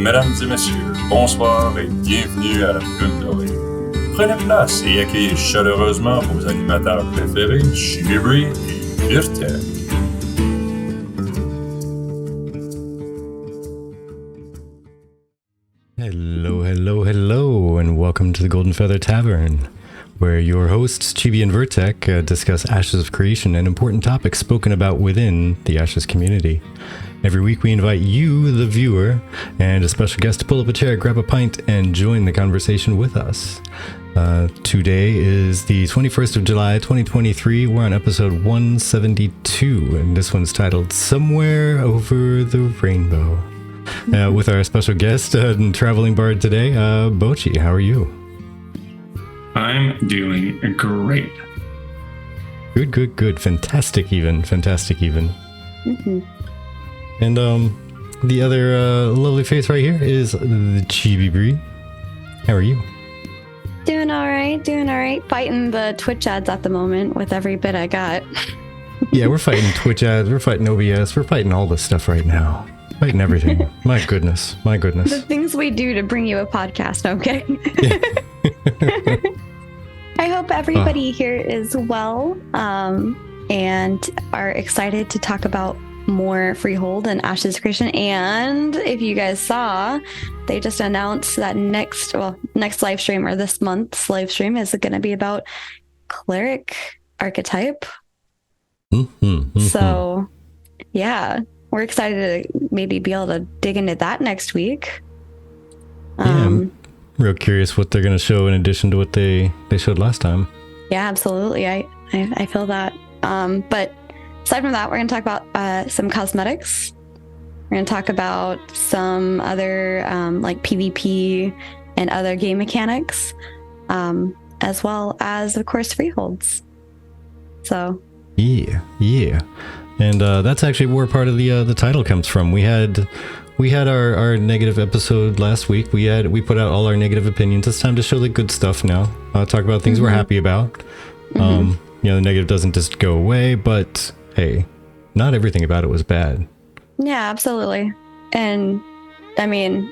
Mesdames et messieurs, bonsoir et bienvenue à la Lune Dorée. Prenez place et accueillez chaleureusement vos animateurs préférés, Beauchee et Beauchee. Hello, and welcome to the Golden Feather Tavern, where your hosts, Chibi and Vertek, discuss Ashes of Creation and important topics spoken about within the Ashes community. Every week we invite you, the viewer, and a special guest to pull up a chair, grab a pint, and join the conversation with us. Today is the 21st of July, 2023. We're on episode 172, and this one's titled Somewhere Over the Rainbow. With our special guest and traveling bard today, Beauchee. How are you? I'm doing great. Good. Fantastic even. Mm-hmm. And the other lovely face right here is the Chibi Bree. How are you? Doing all right. Fighting the Twitch ads at the moment with every bit I got. Yeah, we're fighting Twitch ads, we're fighting OBS, we're fighting all this stuff right now. Fighting everything. My goodness. The things we do to bring you a podcast, okay? Yeah. I hope everybody here is well and are excited to talk about more Freehold and Ashes of Creation. And if you guys saw, they just announced that next live stream, or this month's live stream, is going to be about cleric archetype. So, yeah, we're excited to maybe be able to dig into that next week. I'm real curious what they're going to show in addition to what they showed last time. Yeah, absolutely. I feel that. But aside from that, we're going to talk about some cosmetics. We're going to talk about some other like PvP and other game mechanics, as well as, of course, freeholds. So yeah. And that's actually where part of the title comes from. We had our negative episode last week. We put out all our negative opinions. It's time to show the good stuff now. Talk about things we're happy about. The negative doesn't just go away, but hey, not everything about it was bad. Yeah, absolutely. And I mean,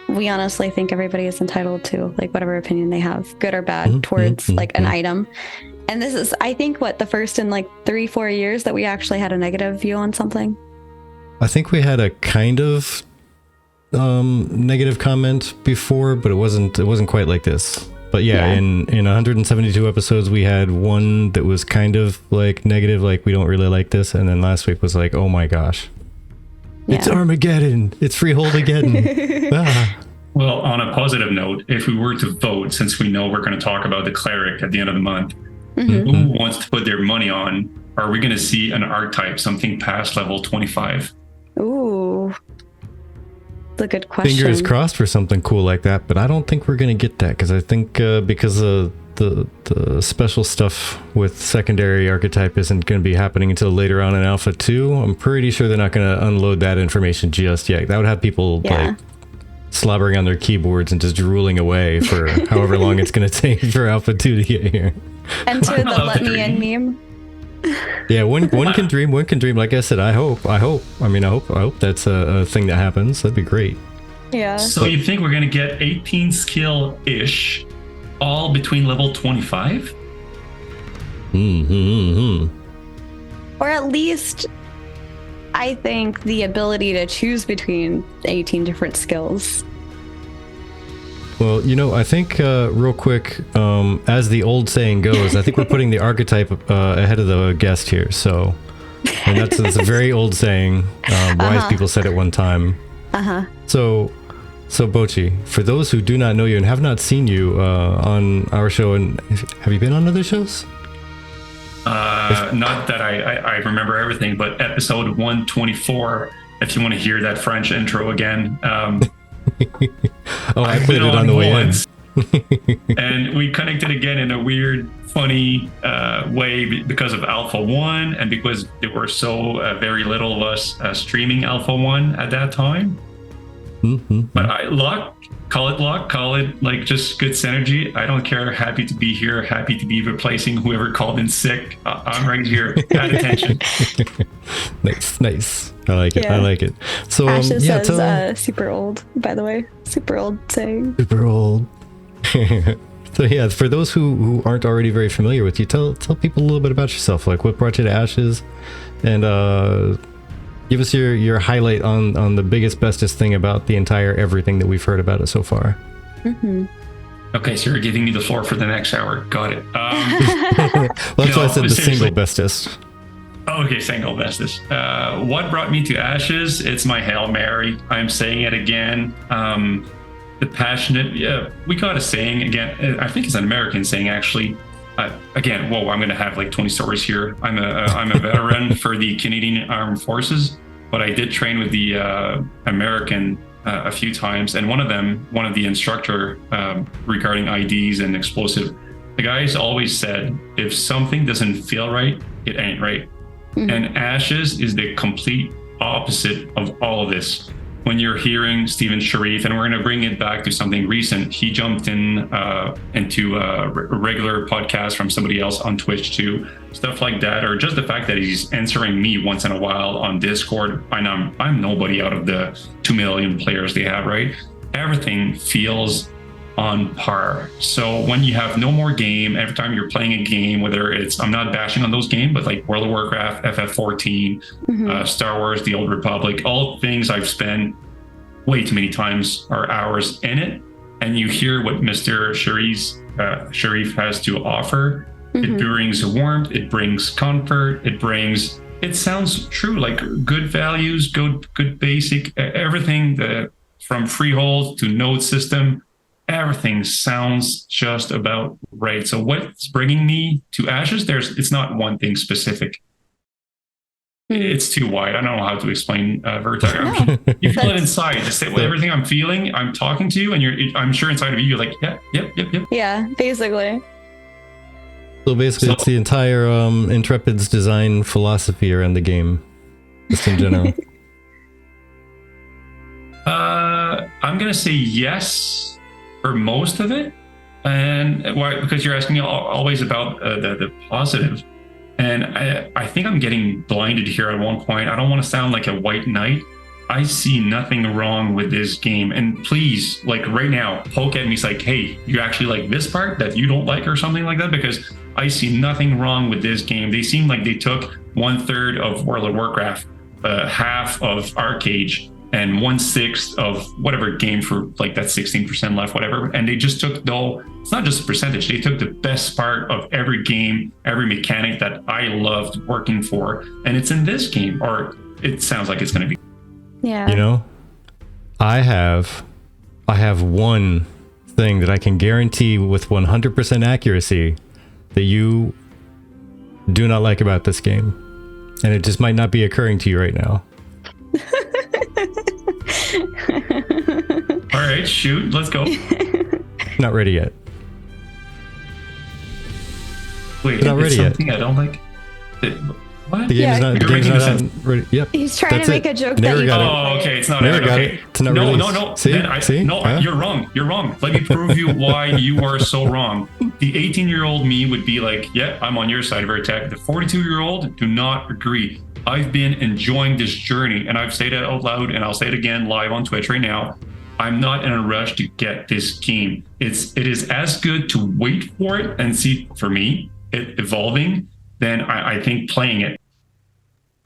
we honestly think everybody is entitled to like whatever opinion they have, good or bad, towards like an item. And this is, I think, the first in like 3-4 years that we actually had a negative view on something. I think we had a kind of negative comment before, but it wasn't quite like this. But yeah. In 172 episodes, we had one that was kind of like negative, like we don't really like this, and then last week was like, oh my gosh, it's Armageddon, it's Freehold again. Well, on a positive note, if we were to vote, since we know we're going to talk about the cleric at the end of the month, who wants to put their money on? Are we going to see an archetype, something past level 25? Ooh, that's a good question. Fingers crossed for something cool like that, but I don't think we're going to get that, because I think because of the special stuff with secondary archetype isn't going to be happening until later on in Alpha 2. I'm pretty sure they're not going to unload that information just yet. That would have people like slobbering on their keyboards and just drooling away for however long it's going to take for Alpha 2 to get here. Enter the let me in meme. Yeah, one can dream. Like I said, I hope that's a thing that happens. That'd be great. Yeah. So you think we're gonna get 18 skill ish, all between level 25? Or at least, I think the ability to choose between 18 different skills. Well, I think real quick, as the old saying goes, I think we're putting the archetype ahead of the guest here. So, and that's a very old saying. Wise people said it one time. So Beauchee, for those who do not know you and have not seen you on our show, and have you been on other shows? Not that I remember everything, but episode 124. If you want to hear that French intro again. I played it on the way in. And we connected again in a weird, funny way because of Alpha 1 and because there were so very little of us streaming Alpha 1 at that time. But luck, call it like just good synergy. I don't care. Happy to be here. Happy to be replacing whoever called in sick. I'm right here. Add attention. Nice. I like it. Yeah. I like it. So Ashes says super old, by the way. Super old saying. Super old. So yeah, for those who aren't already very familiar with you, tell people a little bit about yourself. Like, what brought you to Ashes, and give us your highlight on the biggest, bestest thing about the entire everything that we've heard about it so far. Okay, so you're giving me the floor for the next hour. Got it. Well, that's why I said the single bestest. Okay, single bestest. What brought me to Ashes? It's my Hail Mary. I'm saying it again. The passionate, we got a saying again. I think it's an American saying, actually. Again, whoa, I'm going to have like 20 stories here. I'm a veteran for the Canadian Armed Forces, but I did train with the American a few times. And one of the instructor regarding IDs and explosive, the guys always said, if something doesn't feel right, it ain't right. And Ashes is the complete opposite of all of this. When you're hearing Stephen Sharif, and we're going to bring it back to something recent, he jumped into a regular podcast from somebody else on Twitch too, stuff like that, or just the fact that he's answering me once in a while on Discord. I'm nobody out of the 2 million players they have, right? Everything feels on par. So when you have no more game, every time you're playing a game, whether it's, I'm not bashing on those games, but like World of Warcraft, FF14, Star Wars, The Old Republic, all things I've spent way too many times or hours in it. And you hear what Mr. Sharif has to offer. It brings warmth, it brings comfort, it sounds true, like good values, good basic, everything from Freehold to node system, everything sounds just about right. So what's bringing me to Ashes? It's not one thing specific. It's too wide. I don't know how to explain Vertex. You feel it inside. Just say everything I'm feeling. I'm talking to you, and I'm sure inside of you, you're like, yep. Yeah, basically. So basically, it's the entire Intrepid's design philosophy around the game, just in general. I'm gonna say yes for most of it, and why? Because you're asking me always about the positive, and I think I'm getting blinded here at one point. I don't want to sound like a white knight. I see nothing wrong with this game, and please, like right now, poke at me. It's like, hey, you actually like this part that you don't like, or something like that, because I see nothing wrong with this game. They seem like they took 1/3 of World of Warcraft, half of Arcade, and 1/6 of whatever game for like that 16% left, whatever. And they just took, though, it's not just a percentage, they took the best part of every game, every mechanic that I loved working for. And it's in this game, or it sounds like it's going to be. Yeah. You know, I have one thing that I can guarantee with 100% accuracy that you do not like about this game. And it just might not be occurring to you right now. All right, shoot, let's go. Not ready yet. Wait, not ready yet. Something I don't like. What? The game's not out ready. Yep. He's trying to make a joke Never that you got don't it. Oh, okay, it's not Never got okay. it. It's not No. released. See? Then See? No, Huh? You're wrong. Let me prove you why you are so wrong. The 18-year-old me would be like, yeah, I'm on your side, Vertex. The 42-year-old do not agree. I've been enjoying this journey, and I've said it out loud, and I'll say it again live on Twitch right now. I'm not in a rush to get this game. It is as good to wait for it and see, for me, it evolving, than I think playing it.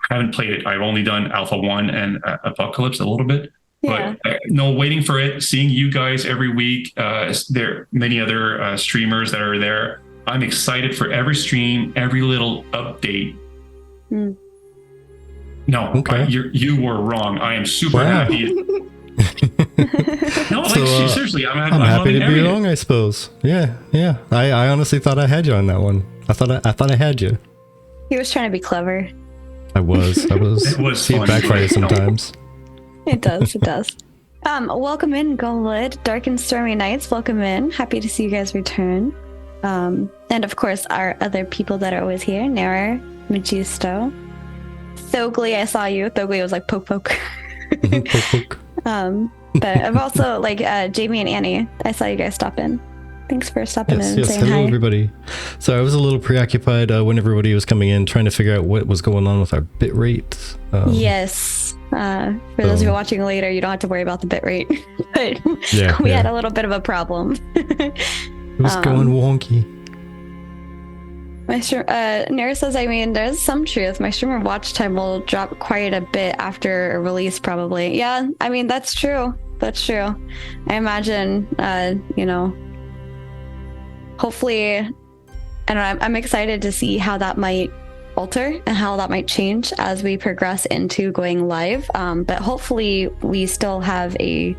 I haven't played it. I've only done Alpha 1 and Apocalypse a little bit. Yeah. But no, waiting for it, seeing you guys every week. There are many other streamers that are there. I'm excited for every stream, every little update. No, Okay. you were wrong. I am super happy. No, So, seriously, I'm happy to be everything. wrong, I suppose. Yeah. I honestly thought I had you on that one. I thought I had you. He was trying to be clever. I was. It was See, it fun. backfires sometimes. It does. Welcome in, Golid, Dark and Stormy Nights. Welcome in. Happy to see you guys return. And of course, our other people that are always here, Nara, Magisto, Thogly. I saw you. Thogly was like poke. Poke. But I've also like Jamie and Annie. I saw you guys stop in. Thanks for stopping in and saying hello, hi. everybody. So I was a little preoccupied when everybody was coming in, trying to figure out what was going on with our bit rate. Yes. For those of you watching later, you don't have to worry about the bit rate. But we had a little bit of a problem. It was going wonky. Nara says, I mean, there's some truth. My streamer watch time will drop quite a bit after a release, probably. Yeah, I mean, that's true. That's true. I imagine, hopefully, I don't know, I'm excited to see how that might alter and how that might change as we progress into going live. But hopefully we still have a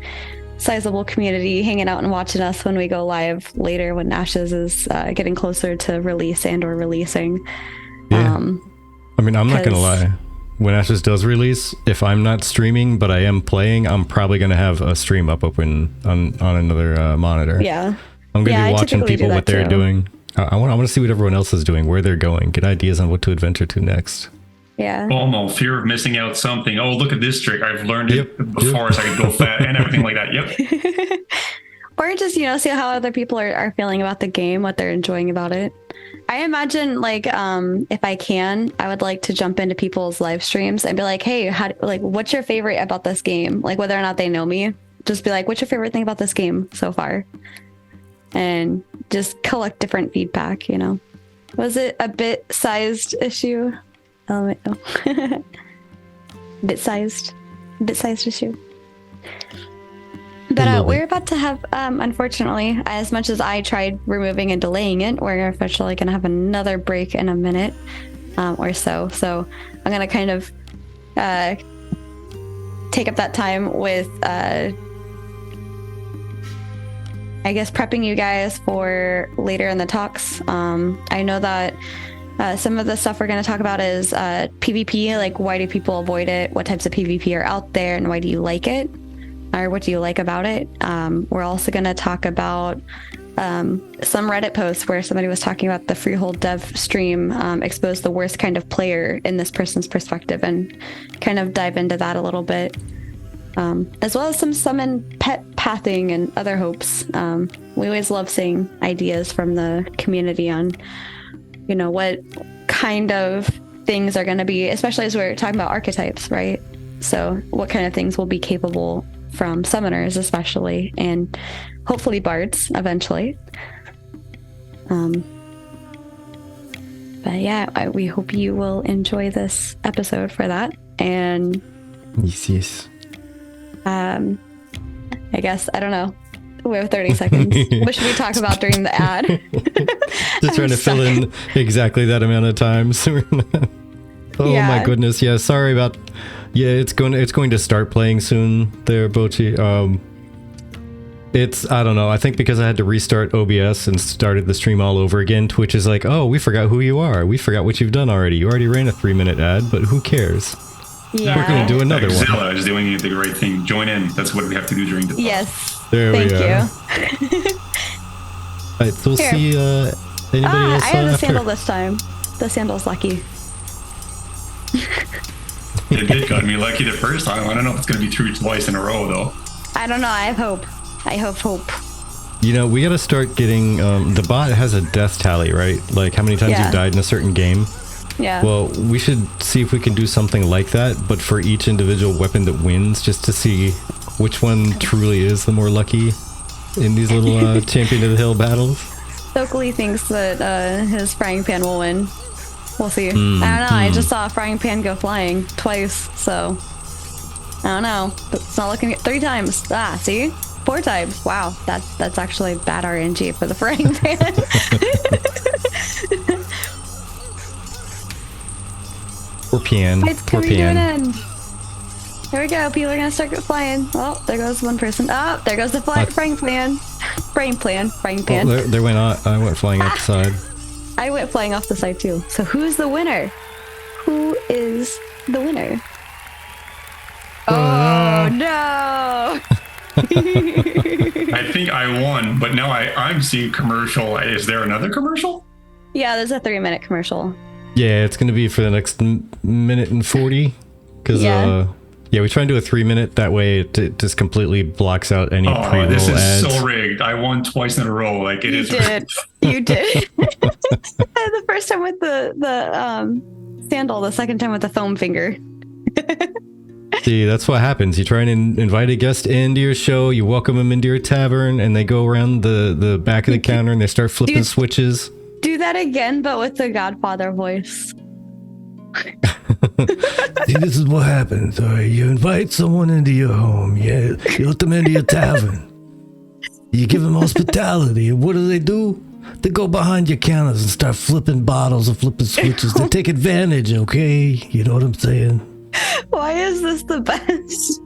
sizable community hanging out and watching us when we go live later when Ashes is getting closer to release and or releasing. Yeah. I mean, I'm not gonna lie. When Ashes does release, if I'm not streaming but I am playing, I'm probably gonna have a stream up open on another monitor. Yeah. I'm gonna be watching people what they're doing. I want to see what everyone else is doing, where they're going, get ideas on what to adventure to next. Yeah. FOMO, fear of missing out something. Oh, look at this trick. I've learned it before so I can go fat and everything like that. Yep. Or just, see how other people are feeling about the game, what they're enjoying about it. I imagine if I can, I would like to jump into people's live streams and be like, hey, what's your favorite about this game? Like whether or not they know me, just be like, what's your favorite thing about this game so far? And just collect different feedback, Was it a bit-sized issue? Oh, no. Bit-sized issue. But we're about to have, unfortunately, as much as I tried removing and delaying it, we're officially going to have another break in a minute or so. So I'm going to kind of take up that time with... I guess prepping you guys for later in the talks. I know that some of the stuff we're going to talk about is PvP, like why do people avoid it? What types of PvP are out there and why do you like it? Or what do you like about it? We're also going to talk about some Reddit posts where somebody was talking about the Freehold dev stream exposed the worst kind of player in this person's perspective and kind of dive into that a little bit. As well as some summon pet pathing and other hopes. We always love seeing ideas from the community on, what kind of things are going to be, especially as we're talking about archetypes, right? So what kind of things will be capable from summoners, especially, and hopefully bards eventually. But yeah, we hope you will enjoy this episode for that. And yes. I guess, I don't know. We have 30 seconds. What should we talk about during the ad? Just trying to fill in exactly that amount of time. My goodness. Yeah, sorry about... Yeah, it's going to start playing soon there, Beauchee. I don't know. I think because I had to restart OBS and started the stream all over again, Twitch is like, oh, we forgot who you are. We forgot what you've done already. You already ran a 3-minute ad, but who cares? Yeah. We're going to do another one. Zilla is doing the right thing. Join in. That's what we have to do during the talk. Yes. There we Thank you. All right, so we'll see anybody else I have the after. sandal this time. The sandal's lucky. It did got me lucky the first time. I don't know if it's going to be true twice in a row, though. I don't know. I have hope. I have hope. We got to start getting... the bot has a death tally, right? Like how many times you've died in a certain game. Yeah. Well, we should see if we can do something like that, but for each individual weapon that wins, just to see which one truly is the more lucky in these little Champion of the Hill battles. Stokely thinks that his frying pan will win. We'll see. I don't know. I just saw a frying pan go flying twice, so I don't know. But it's not looking at 3 times. See? 4 times. Wow, that's actually bad RNG for the frying pan. Poor Pian. Poor Pian. Here we go. People are gonna start flying. Oh, there goes one person. Oh, there goes the frying pan. Frying pan. Oh, there went on. I went flying off the side. I went flying off the side too. So who's the winner? Who is the winner? Oh no! I think I won, but now I'm seeing commercial. Is there another commercial? Yeah, there's a 3-minute commercial. Yeah, it's going to be for the next minute and 40. Because, Yeah, we try and do a 3-minute. That way it just completely blocks out any pre-roll this is ads. so rigged. I won twice in a row. Like it is. You did. The first time with the sandal, the second time with the foam finger. See, that's what happens. You try and invite a guest into your show, you welcome them into your tavern, and they go around the back of the counter and they start flipping switches. Do that again, but with the Godfather voice. See, this is what happens. All right, you invite someone into your home. You let them into your tavern. You give them hospitality. And what do? They go behind your counters and start flipping bottles and flipping switches. They take advantage, okay? You know what I'm saying? Why is this the best?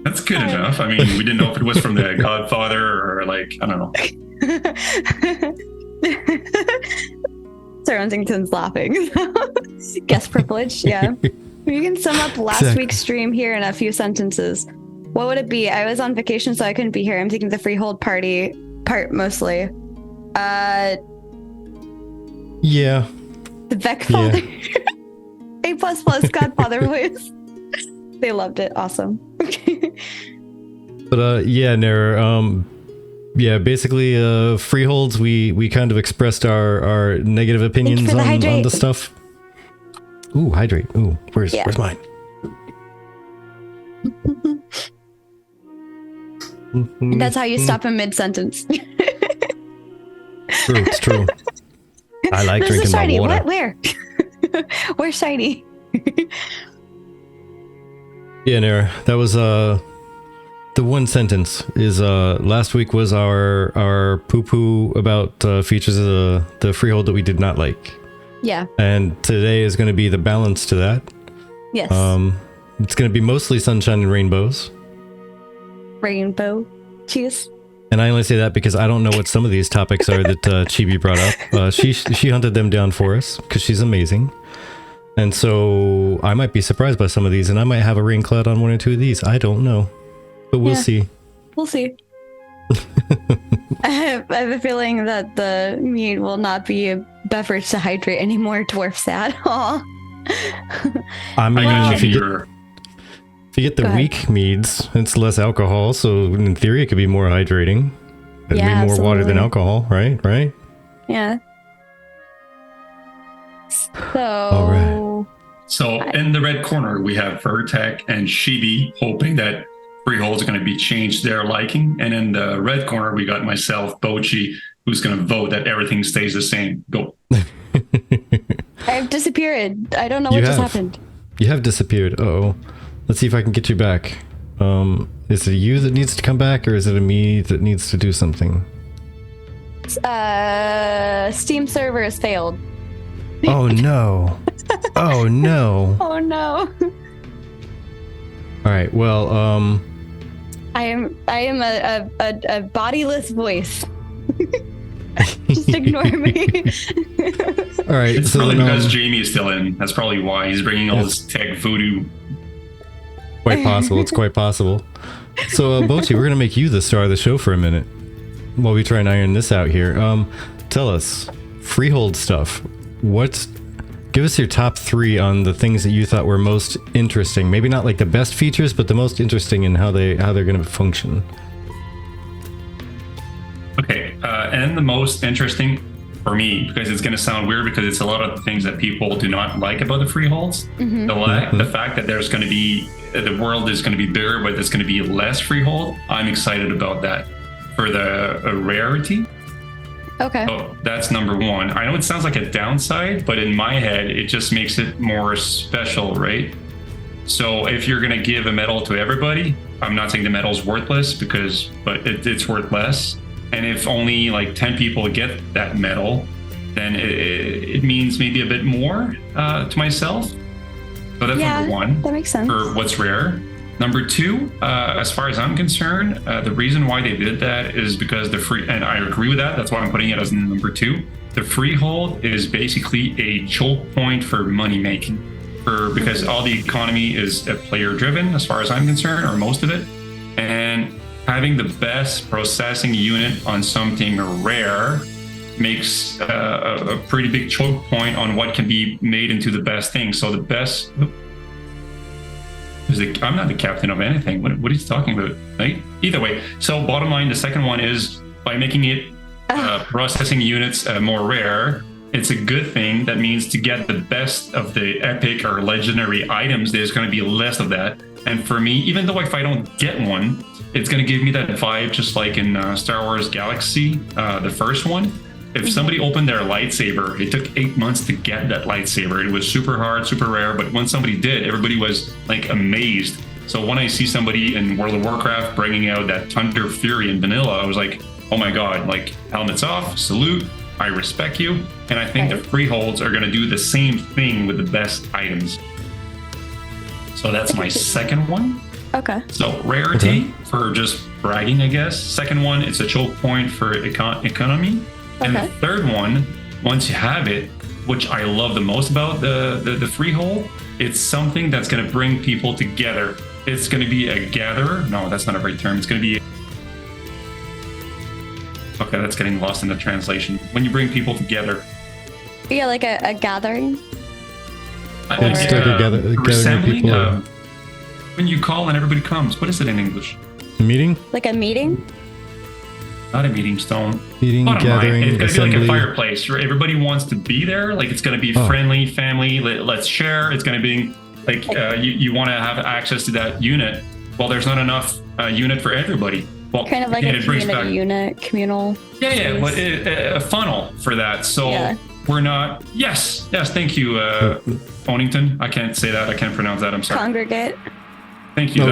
That's good enough. I mean, we didn't know if it was from the Godfather or like, I don't know. Sir Huntington's laughing. Guest privilege, yeah. You can sum up last week's stream here in a few sentences. What would it be? I was on vacation, so I couldn't be here. I'm taking the Freehold part mostly. Yeah. The Beckfather. Yeah. A++ Godfather voice. They loved it. Awesome. But yeah, Nara, yeah, basically Freeholds, we kind of expressed our negative opinions on the stuff. Ooh, hydrate. Ooh, where's mine? That's how you stop a mid-sentence. True, it's true. I like drinking my water. What? Where? Where's Shiny? Yeah, Nara, that was the one sentence is last week was our poo-poo about features of the Freehold that we did not like. Yeah. And today is going to be the balance to that. Yes. It's going to be mostly sunshine and rainbows. Rainbow. Cheers. And I only say that because I don't know what some of these topics are that Chibi brought up. She hunted them down for us because she's amazing. And so I might be surprised by some of these, and I might have a rain cloud on one or two of these. I don't know. But we'll see. We'll see. I have a feeling that the mead will not be a beverage to hydrate anymore, Dwarf Sad. Aw. I mean, if you get the weak meads, it's less alcohol, so in theory it could be more hydrating. It'd be more water than alcohol, right? Yeah. So... All right. So in the red corner, we have Vertec and Shibi hoping that Freehold's going to be changed their liking. And in the red corner, we got myself, Beauchee, who's going to vote that everything stays the same. Go. I've disappeared. I don't know what just happened. You have disappeared. Uh-oh. Let's see if I can get you back. Is it you that needs to come back, or is it me that needs to do something? Steam server has failed. Oh no. Oh no. Oh no. All right. Well, I am a bodiless voice. Just ignore me. All right. It's probably because Jamie is still in. That's probably why he's bringing all this tech voodoo. Quite possible. It's quite possible. So, Beauchee, we're gonna make you the star of the show for a minute while we try and iron this out here. Tell us, Freehold stuff. Give us your top 3 on the things that you thought were most interesting. Maybe not like the best features, but the most interesting in how they're going to function. Okay, and the most interesting for me, because it's going to sound weird, because it's a lot of the things that people do not like about the Freeholds. Mm-hmm. The fact that there's going to be the world is going to be bigger, but there's going to be less Freehold. I'm excited about that for the rarity. Okay. So that's number 1. I know it sounds like a downside, but in my head, it just makes it more special, right? So if you're going to give a medal to everybody, I'm not saying the medal's worthless, but it's worth less. And if only like 10 people get that medal, then it means maybe a bit more to myself. So that's number 1. That makes sense. For what's rare. Number 2, as far as I'm concerned, the reason why they did that is because and I agree with that. That's why I'm putting it as number 2. The Freehold is basically a choke point for money making, because all the economy is player driven, as far as I'm concerned, or most of it. And having the best processing unit on something rare makes a pretty big choke point on what can be made into the best thing. So the best I'm not the captain of anything. What are you talking about, right? Either way. So bottom line, the second one is by making it processing units more rare, it's a good thing. That means to get the best of the epic or legendary items, there's going to be less of that. And for me, even though if I don't get one, it's going to give me that vibe just like in Star Wars Galaxy, the first one. If somebody opened their lightsaber, it took 8 months to get that lightsaber. It was super hard, super rare, but when somebody did, everybody was like amazed. So when I see somebody in World of Warcraft bringing out that Thunder Fury in vanilla, I was like, oh my God, like helmets off, salute, I respect you. And I think the Freeholds are going to do the same thing with the best items. So that's my second one. Okay. So rarity for just bragging, I guess. Second one, it's a choke point for economy. And the third one, once you have it, which I love the most about the Freehold, it's something that's going to bring people together. It's going to be a gatherer. No, that's not a right term. It's going to be... Okay, that's getting lost in the translation. When you bring people together. Yeah, like a gathering. Assembling. When you call and everybody comes. What is it in English? A meeting? Like a meeting? Not a meeting, Stone. Meeting, gathering, it's going to assembly. be like a fireplace. Right? Everybody wants to be there. Like it's going to be friendly, family. Let's share. It's going to be like you want to have access to that unit. Well, there's not enough unit for everybody. Well, kind of like a community unit, communal. Yeah, but a funnel for that. So we're not. Yes. Thank you, Onington. I can't say that. I can't pronounce that. I'm sorry. Congregate. Thank you.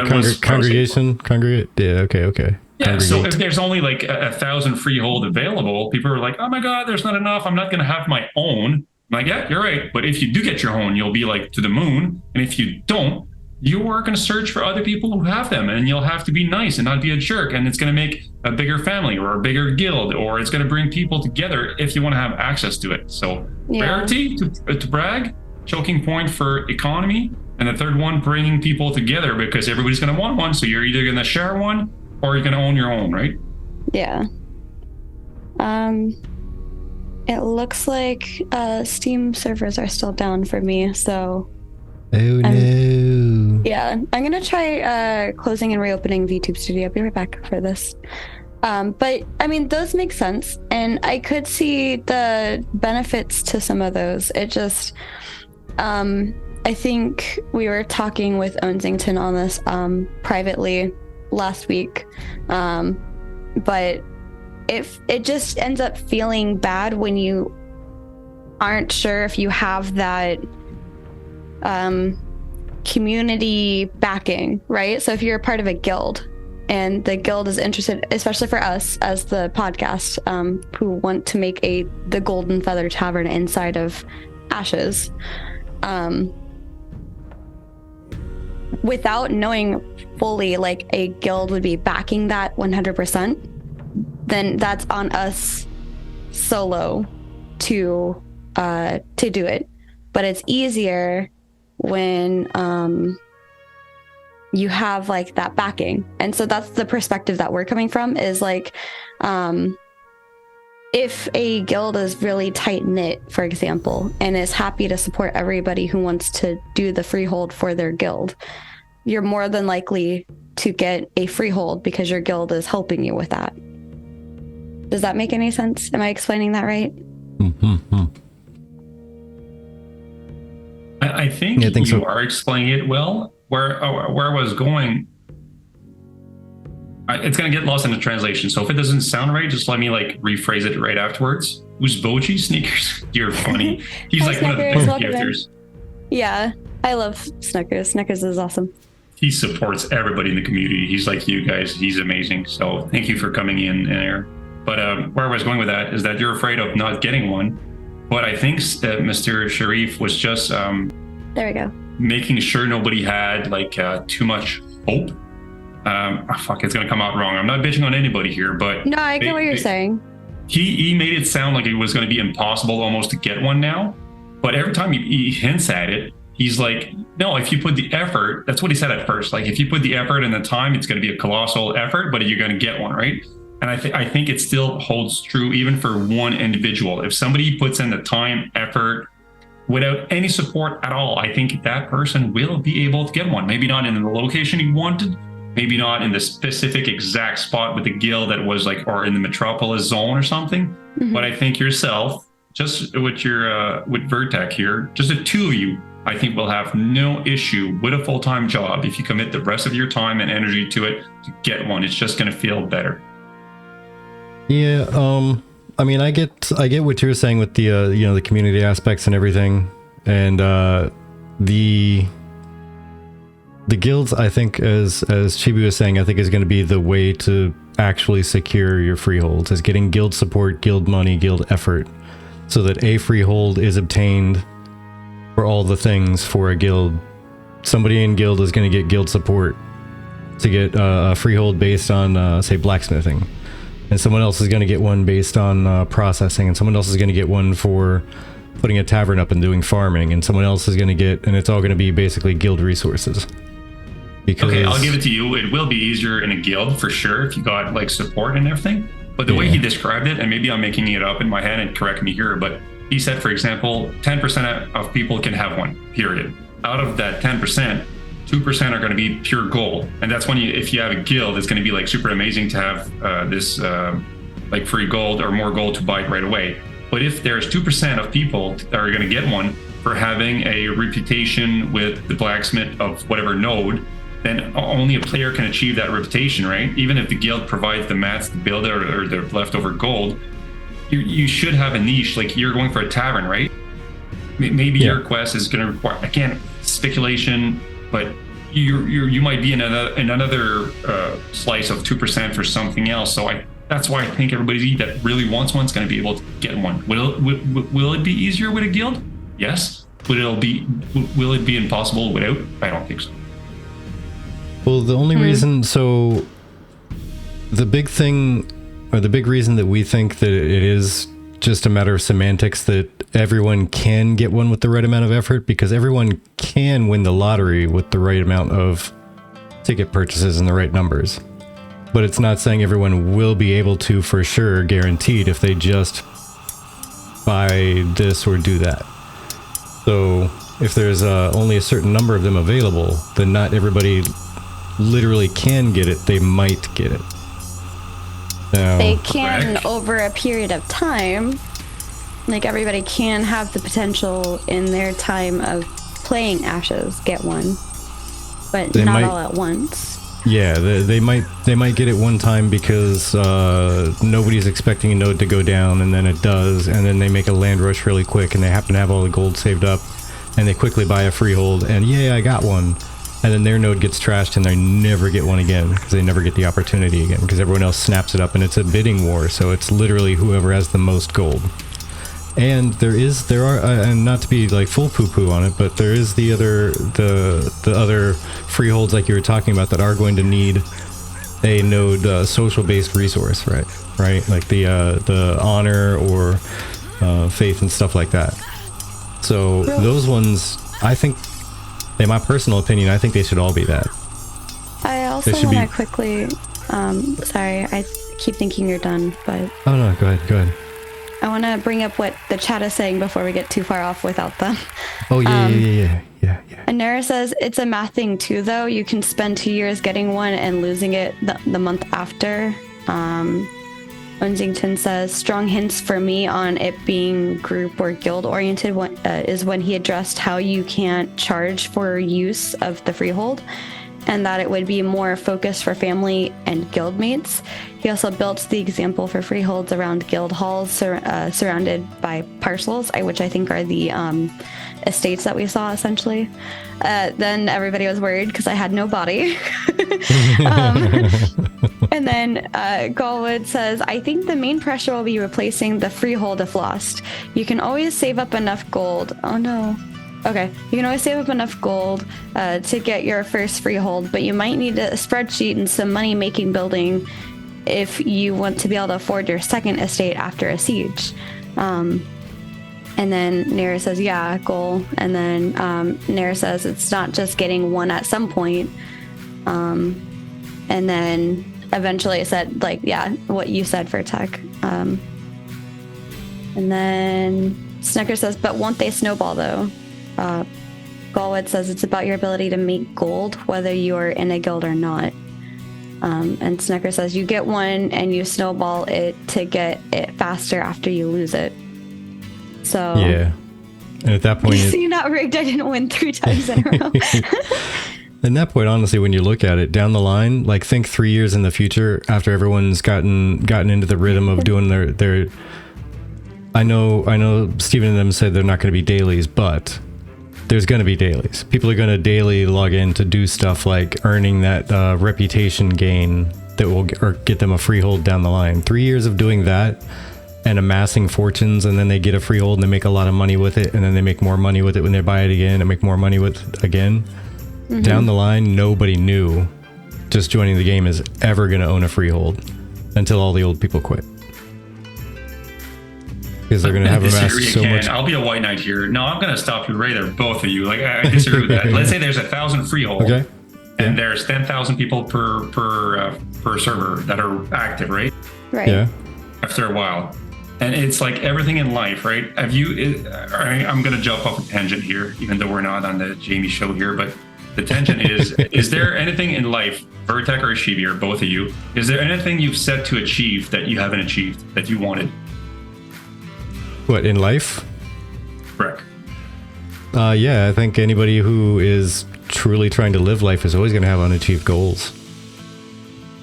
Congregation. Congregate. Yeah. Okay. Yeah. So if there's only like 1,000 freehold available, people are like, "Oh my God, there's not enough. I'm not going to have my own." I'm like, yeah, you're right. But if you do get your own, you'll be like to the moon. And if you don't, you are going to search for other people who have them, and you'll have to be nice and not be a jerk. And it's going to make a bigger family or a bigger guild, or it's going to bring people together if you want to have access to it. So rarity to brag, choking point for economy, and the third one, bringing people together because everybody's going to want one. So you're either going to share one or you're going to own your own, right? Yeah. It looks like Steam servers are still down for me, so... Oh no. Yeah, I'm gonna try closing and reopening VTube Studio. I'll be right back for this. But I mean, those make sense, and I could see the benefits to some of those. It just, I think we were talking with Onsington on this privately last week, but if it just ends up feeling bad when you aren't sure if you have that community backing, right? So if you're a part of a guild and the guild is interested, especially for us as the podcast, who want to make the Golden Feather Tavern inside of Ashes, without knowing fully like a guild would be backing that 100%, then that's on us solo to do it. But it's easier when you have like that backing. And so that's the perspective that we're coming from, is like if a guild is really tight knit, for example, and is happy to support everybody who wants to do the freehold for their guild, you're more than likely to get a freehold because your guild is helping you with that. Does that make any sense? Am I explaining that right? Mm-hmm. I think you are explaining it well. Where I was going, it's going to get lost in the translation. So if it doesn't sound right, just let me like rephrase it right afterwards. Who's Beauchee? Sneakers? You're funny. He's like one of the best gifters. Yeah, I love Snickers. Snickers is awesome. He supports everybody in the community. He's like you guys. He's amazing. So thank you for coming in there. But where I was going with that is that you're afraid of not getting one. But I think Mr. Sharif was just there we go, making sure nobody had like too much hope. It's gonna come out wrong. I'm not bitching on anybody here, but no, I get what you're saying. He made it sound like it was going to be impossible almost to get one now. But every time he hints at it, he's like, no, if you put the effort, that's what he said at first. Like if you put the effort and the time, it's going to be a colossal effort, but you're going to get one, right? And I think it still holds true even for one individual. If somebody puts in the time, effort, without any support at all, I think that person will be able to get one. Maybe not in the location you wanted, maybe not in the specific exact spot with the guild that was like, or in the metropolis zone or something. But I think yourself, just with your with Vertec here, just the two of you, I think will have no issue with a full-time job if you commit the rest of your time and energy to it to get one. It's just going to feel better. Yeah, I mean, I get what you're saying with the the community aspects and everything, and the guilds. I think, as Chibi was saying, I think is going to be the way to actually secure your freeholds, is getting guild support, guild money, guild effort, so that a freehold is obtained for all the things for a guild. Somebody in guild is going to get guild support to get a freehold based on say blacksmithing, and someone else is going to get one based on processing, and someone else is going to get one for putting a tavern up and doing farming, and someone else is going to get, and it's all going to be basically guild resources. Because okay, I'll give it to you. It will be easier in a guild for sure if you got like support and everything. But the way he described it, and maybe I'm making it up in my head and correct me here, but he said, for example, 10% of people can have one, period. Out of that 10%, 2% are going to be pure gold. And that's when if you have a guild, it's going to be like super amazing to have this like free gold or more gold to buy it right away. But if there's 2% of people that are going to get one for having a reputation with the blacksmith of whatever node, then only a player can achieve that reputation, right? Even if the guild provides the mats, the build or the leftover gold, you should have a niche. Like you're going for a tavern, right? Maybe your quest is going to require, again, speculation, but you might be in another slice of 2% for something else. So that's why I think everybody that really wants one's going to be able to get one. Will it be easier with a guild? Yes. Will it be impossible without? I don't think so. Well, the only reason, so the big thing, or the big reason that we think that it is just a matter of semantics that everyone can get one with the right amount of effort, because everyone can win the lottery with the right amount of ticket purchases and the right numbers. But it's not saying everyone will be able to for sure, guaranteed, if they just buy this or do that. So if there's only a certain number of them available, then not everybody literally can get it. They might get it. Now, they can over a period of time. Like everybody can have the potential in their time of playing Ashes get one, but not all at once. Yeah, they might get it one time because nobody's expecting a node to go down, and then it does, and then they make a land rush really quick, and they happen to have all the gold saved up, and they quickly buy a freehold, and yay, I got one. And then their node gets trashed and they never get one again because they never get the opportunity again because everyone else snaps it up, and it's a bidding war. So it's literally whoever has the most gold. And there are, and not to be like full poo-poo on it, but there is the other freeholds like you were talking about that are going to need a node social-based resource, right? Like the honor or faith and stuff like that. So those ones, I think, in my personal opinion, I think they should all be that. I also want to quickly, sorry, I keep thinking you're done, but... Oh no, go ahead. I want to bring up what the chat is saying before we get too far off without them. Oh, yeah. And Nara says, it's a math thing too, though. You can spend 2 years getting one and losing it the month after. Onsington says, strong hints for me on it being group or guild oriented is when he addressed how you can't charge for use of the freehold, and that it would be more focused for family and guild mates. He also built the example for freeholds around guild halls surrounded by parcels, which I think are the estates that we saw essentially. Then everybody was worried because I had no body. And then Galwood says, I think the main pressure will be replacing the freehold if lost. You can always save up enough gold. Oh no. Okay, you can always save up enough gold to get your first freehold, but you might need a spreadsheet and some money-making building if you want to be able to afford your second estate after a siege. And then Nara says, yeah, goal. And then Nara says it's not just getting one at some point. And then eventually I said, like, yeah, what you said for tech. And then Snecker says, but won't they snowball though? Galwood says it's about your ability to make gold, whether you are in a guild or not. And Snecker says you get one and you snowball it to get it faster after you lose it. So yeah, and at that point, you see, not rigged. I didn't win 3 times in a row. At that point, honestly, when you look at it down the line, like think 3 years in the future after everyone's gotten into the rhythm of doing their. I know Steven and them said they're not going to be dailies, but there's going to be dailies. People are going to daily log in to do stuff like earning that reputation gain that will get them a freehold down the line. 3 years of doing that and amassing fortunes, and then they get a freehold and they make a lot of money with it, and then they make more money with it when they buy it again and make more money with it again. Mm-hmm. Down the line, nobody new just joining the game is ever going to own a freehold until all the old people quit. Because they're going to have amassed so much. I'll be a white knight here. No, I'm going to stop you right there, both of you. Like, I disagree with that. Let's say there's 1,000 freehold, okay, and there's 10,000 people per server that are active, right? Right. Yeah. After a while, and it's like everything in life, right? I'm going to jump off a tangent here, even though we're not on the Jamie show here, but the tangent is there anything in life, Vertec or Shibi or both of you, is there anything you've set to achieve that you haven't achieved that you wanted? What, in life? Correct. Yeah, I think anybody who is truly trying to live life is always going to have unachieved goals.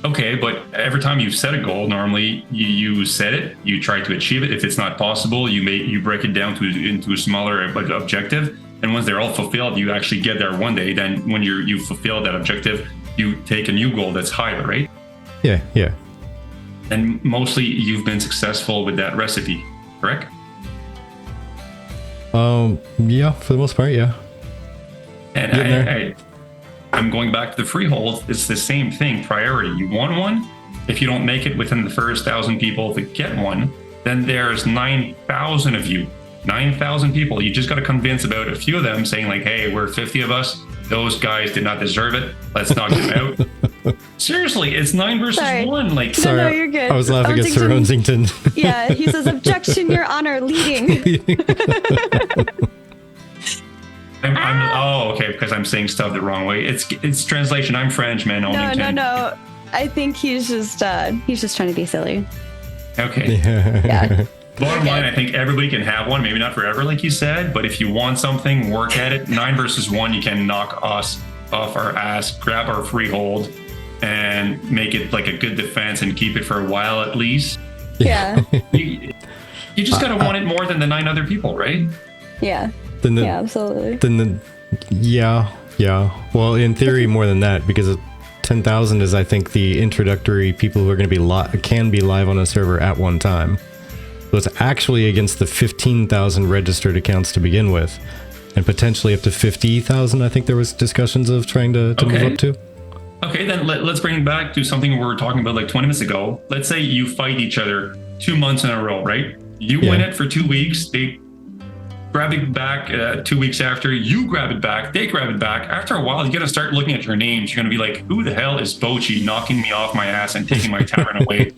Okay, but every time you've set a goal, normally you set it, you try to achieve it. If it's not possible, you break it down into a smaller objective. And once they're all fulfilled, you actually get there one day. Then when you fulfill that objective, you take a new goal that's higher, right? Yeah, yeah. And mostly you've been successful with that recipe, correct? Yeah, for the most part, yeah. And I'm going back to the freehold. It's the same thing. Priority. You want one. If you don't make it within the first 1,000 people to get one, then there's 9,000 of you. 9,000 people. You just got to convince about a few of them, saying like, "Hey, we're 50 of us. Those guys did not deserve it. Let's knock them out." Seriously, it's 9 versus 1. Like, sorry, no, you're good. I was laughing at Sir Onsington. Yeah, he says, "Objection, Your Honor, leading." Okay, because I'm saying stuff the wrong way. It's translation. I'm French, man. No. I think he's just trying to be silly. Okay. Yeah. Bottom line, I think everybody can have one. Maybe not forever, like you said, but if you want something, work at it. 9 versus 1, you can knock us off our ass, grab our freehold, and make it like a good defense and keep it for a while at least. Yeah. You just gotta want it more than the 9 other people, right? Yeah. Yeah, absolutely. Yeah. Well, in theory, more than that, because 10,000 is, I think, the introductory people who are going to can be live on a server at one time. So it's actually against the 15,000 registered accounts to begin with, and potentially up to 50,000. I think there was discussions of trying to move up to. Okay, then let's bring it back to something we were talking about like 20 minutes ago. Let's say you fight each other 2 months in a row, right? You win it for 2 weeks. They grab it back 2 weeks after. You grab it back. They grab it back. After a while, you got to start looking at your names. You're going to be like, who the hell is Beauchee knocking me off my ass and taking my tavern away?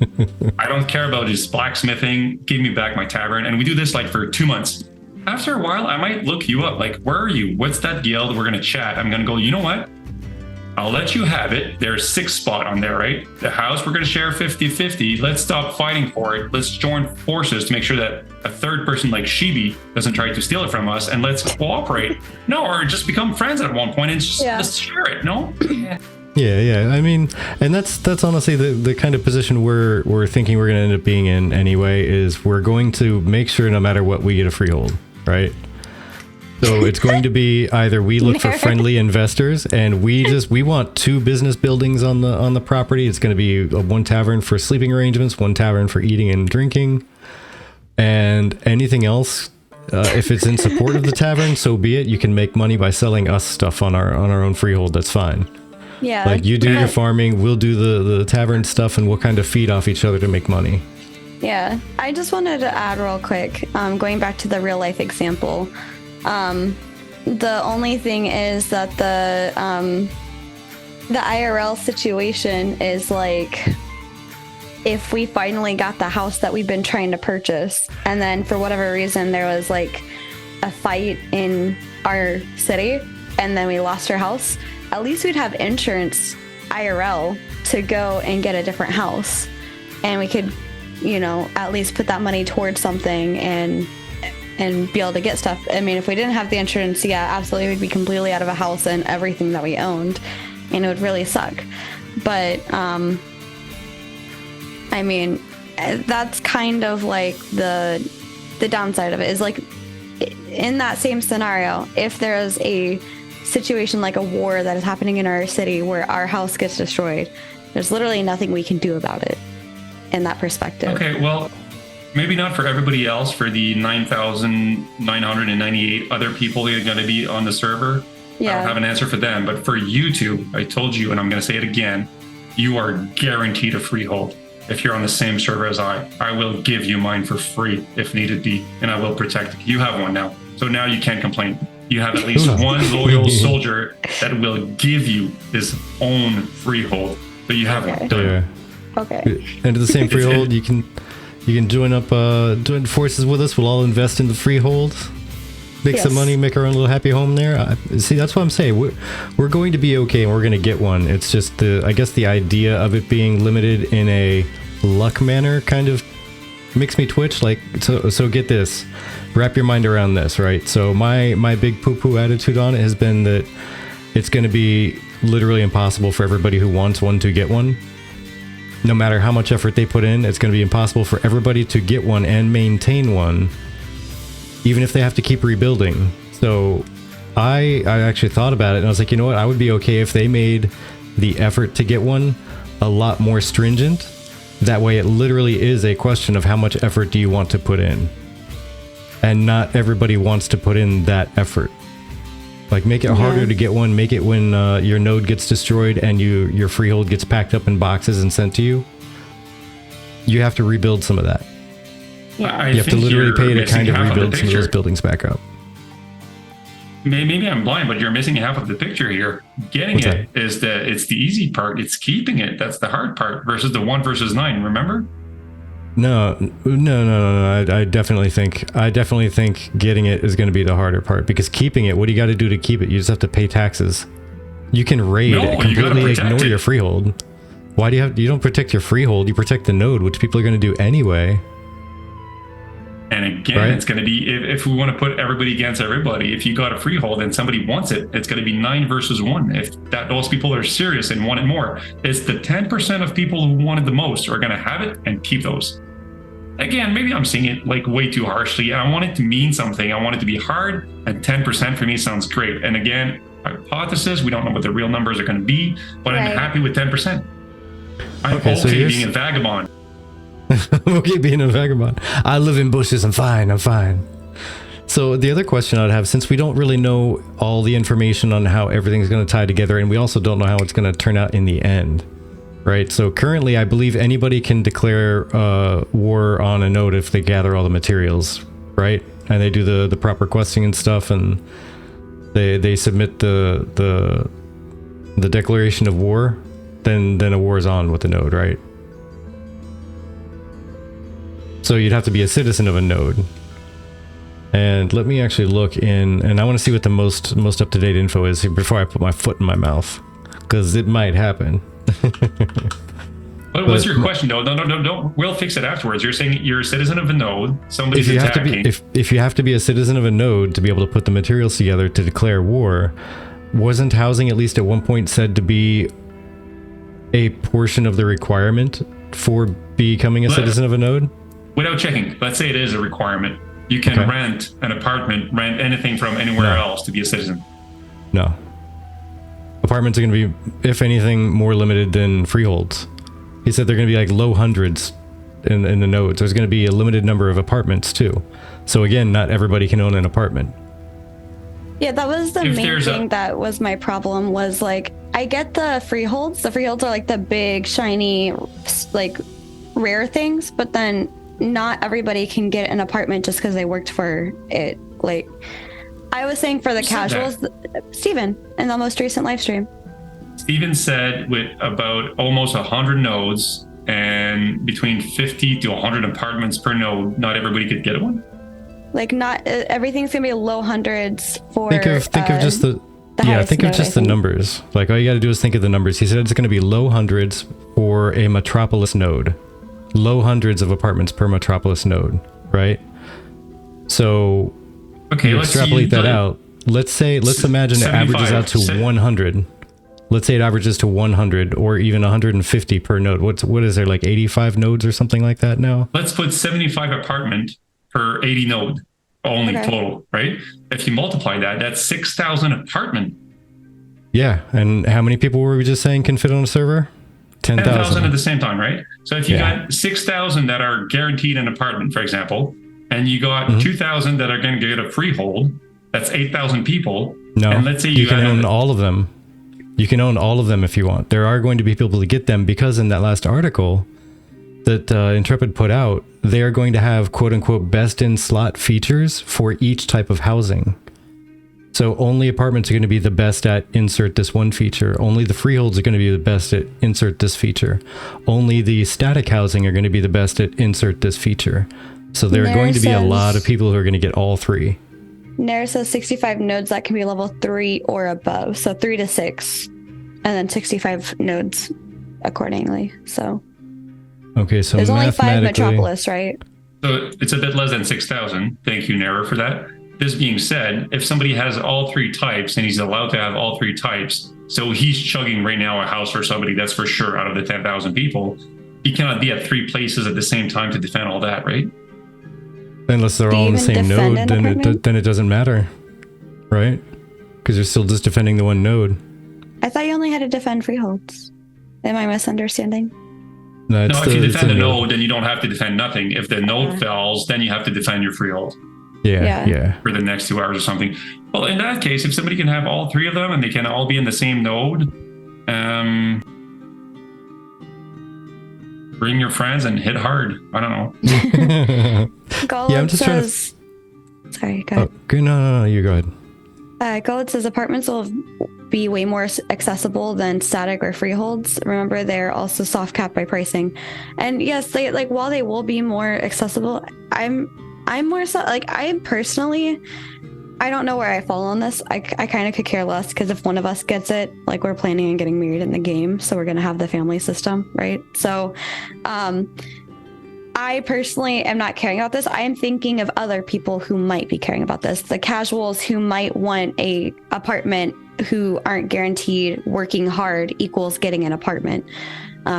I don't care about his blacksmithing. Give me back my tavern. And we do this like for 2 months. After a while, I might look you up. Like, where are you? What's that guild? We're going to chat. I'm going to go, you know what? I'll let you have it. There's 6 spot on there, right? The house, we're going to share 50-50. Let's stop fighting for it. Let's join forces to make sure that a third person like Shibi doesn't try to steal it from us, and let's cooperate. No, or just become friends at one point and just let's share it, no? Yeah. I mean, and that's honestly the kind of position we're thinking we're going to end up being in anyway, is we're going to make sure no matter what we get a freehold, right? So it's going to be either we look for friendly investors, and we want 2 business buildings on the property. It's going to be 1 tavern for sleeping arrangements, 1 tavern for eating and drinking, and anything else. If it's in support of the tavern, so be it. You can make money by selling us stuff on our own freehold. That's fine. Yeah. Like, you do your farming, we'll do the tavern stuff, and we'll kind of feed off each other to make money. Yeah. I just wanted to add real quick, going back to the real life example. The only thing is that the IRL situation is like, if we finally got the house that we've been trying to purchase, and then for whatever reason there was like a fight in our city, and then we lost our house, at least we'd have insurance IRL to go and get a different house, and we could, at least put that money towards something and be able to get stuff. I mean, if we didn't have the insurance, yeah, absolutely, we'd be completely out of a house and everything that we owned, and it would really suck. But I mean, that's kind of like the downside of it, is like, in that same scenario, if there is a situation like a war that is happening in our city where our house gets destroyed, there's literally nothing we can do about it in that perspective. Okay, well, maybe not for everybody else, for the 9,998 other people that are going to be on the server. Yeah. I don't have an answer for them, but for you two, I told you, and I'm going to say it again, you are guaranteed a freehold. If you're on the same server as I will give you mine for free if needed be, and I will protect it. You have one now, so now you can't complain. You have at least one loyal soldier that will give you his own freehold. So you have one. Yeah. Okay. And to the same freehold, you can join forces with us. We'll all invest in the freehold, make some money, make our own little happy home there. See, that's what I'm saying. We're going to be okay, and we're going to get one. It's just I guess the idea of it being limited in a luck manner kind of makes me twitch. Like, so get this, wrap your mind around this, right? So my big poo-poo attitude on it has been that it's going to be literally impossible for everybody who wants one to get one. No matter how much effort they put in, it's going to be impossible for everybody to get one and maintain one, even if they have to keep rebuilding. So I actually thought about it, and I was like, you know what? I would be okay if they made the effort to get one a lot more stringent. That way it literally is a question of how much effort do you want to put in. And not everybody wants to put in that effort. Like, make it harder to get one. Make it when your node gets destroyed and your freehold gets packed up in boxes and sent to you. You have to rebuild some of that. Yeah. You have to literally pay to kind of rebuild some of those buildings back up. Maybe I'm blind, but you're missing half of the picture here. Getting it is it's the easy part. It's keeping it. That's the hard part versus the 1 versus 9. Remember? No. I definitely think getting it is going to be the harder part, because keeping it, what do you got to do to keep it? You just have to pay taxes. You can raid and completely ignore your freehold. Why do you don't protect your freehold? You protect the node, which people are going to do anyway. And again, It's going to be, if we want to put everybody against everybody, if you got a freehold and somebody wants it, it's going to be 9 versus 1. If those people are serious and want it more, it's the 10% of people who want it the most are going to have it and keep those. Again, maybe I'm seeing it like way too harshly. I want it to mean something. I want it to be hard, and 10% for me sounds great. And again, hypothesis, we don't know what the real numbers are going to be, but I'm happy with 10%. I'm okay being a vagabond. I'm okay being a vagabond. I live in bushes. I'm fine. So the other question I'd have, since we don't really know all the information on how everything's going to tie together, and we also don't know how it's going to turn out in the end, right? So currently, I believe anybody can declare war on a node if they gather all the materials, right? And they do the proper questing and stuff, and they submit the declaration of war. Then a war is on with the node, right? So you'd have to be a citizen of a node. And let me actually look in, and I want to see what the most up-to-date info is before I put my foot in my mouth, because it might happen. But what's your question? No. We'll fix it afterwards. You're saying you're a citizen of a node. Somebody's attacking. If you have to be a citizen of a node to be able to put the materials together to declare war, wasn't housing at least at one point said to be a portion of the requirement for becoming a citizen of a node? Without checking, let's say it is a requirement. You can rent an apartment, rent anything from anywhere else to be a citizen. No. Apartments are going to be, if anything, more limited than freeholds. He said they're going to be like low hundreds in the nodes. There's going to be a limited number of apartments too. So again, not everybody can own an apartment. Yeah, that was the main thing that was my problem, was like, I get the freeholds. The freeholds are like the big, shiny, like rare things, but then not everybody can get an apartment just because they worked for it. Like, I was saying for the casuals, Steven, in the most recent live stream. Steven said with about almost 100 nodes, and between 50 to 100 apartments per node, not everybody could get one? Like not everything's gonna be low hundreds for. Think of just the highest think of node, just I the think. numbers. Like all you got to do is think of the numbers. He said it's going to be low hundreds for a metropolis node, low hundreds of apartments per metropolis node, right? So Okay, you let's extrapolate that out. Let's imagine it averages out to 100. Let's say it averages to 100 or even 150 per node. What is there, like 85 nodes or something like that now? Let's put 75 apartment per 80 node only total, right? If you multiply that, that's 6,000 apartment. Yeah, and how many people were we just saying can fit on a server? 10,000 at the same time, right? So if you got 6,000 that are guaranteed an apartment, for example, and you got 2,000 that are going to get a freehold, that's 8,000 people. No, and let's say you can own all of them. You can own all of them if you want. There are going to be people to get them because in that last article that Intrepid put out, they are going to have quote-unquote best-in-slot features for each type of housing. So only apartments are going to be the best at insert this one feature. Only the freeholds are going to be the best at insert this feature. Only the static housing are going to be the best at insert this feature. So there are going to be a lot of people who are going to get all three. Nair says 65 nodes that can be level 3 or above. So 3 to 6. And then 65 nodes accordingly. So okay, so there's only 5 mathematically, metropolis, right? So it's a bit less than 6,000. Thank you, Nara, for that. This being said, if somebody has all 3 types and he's allowed to have all 3 types, so he's chugging right now a house for somebody, that's for sure out of the 10,000 people, he cannot be at 3 places at the same time to defend all that, right? unless they're all in the same node, then it doesn't matter, right? Because you're still just defending the one node. I thought you only had to defend freeholds. Am I misunderstanding? No, if you defend a node, then you don't have to defend nothing. If the node falls, then you have to defend your freehold. Yeah. For the next 2 hours or something. Well, in that case, if somebody can have all 3 of them and they can all be in the same node, bring your friends and hit hard. I don't know. I'm just trying to... Sorry, go ahead. Okay, no, you go ahead. Golod says apartments will be way more accessible than static or freeholds. Remember, they're also soft capped by pricing. And yes, they while they will be more accessible, I'm more so I personally, I don't know where I fall on this. I kind of could care less because if one of us gets it, like we're planning on getting married in the game, so we're gonna have the family system, right? So, I personally am not caring about this. I am thinking of other people who might be caring about this. The casuals who might want a apartment who aren't guaranteed working hard equals getting an apartment.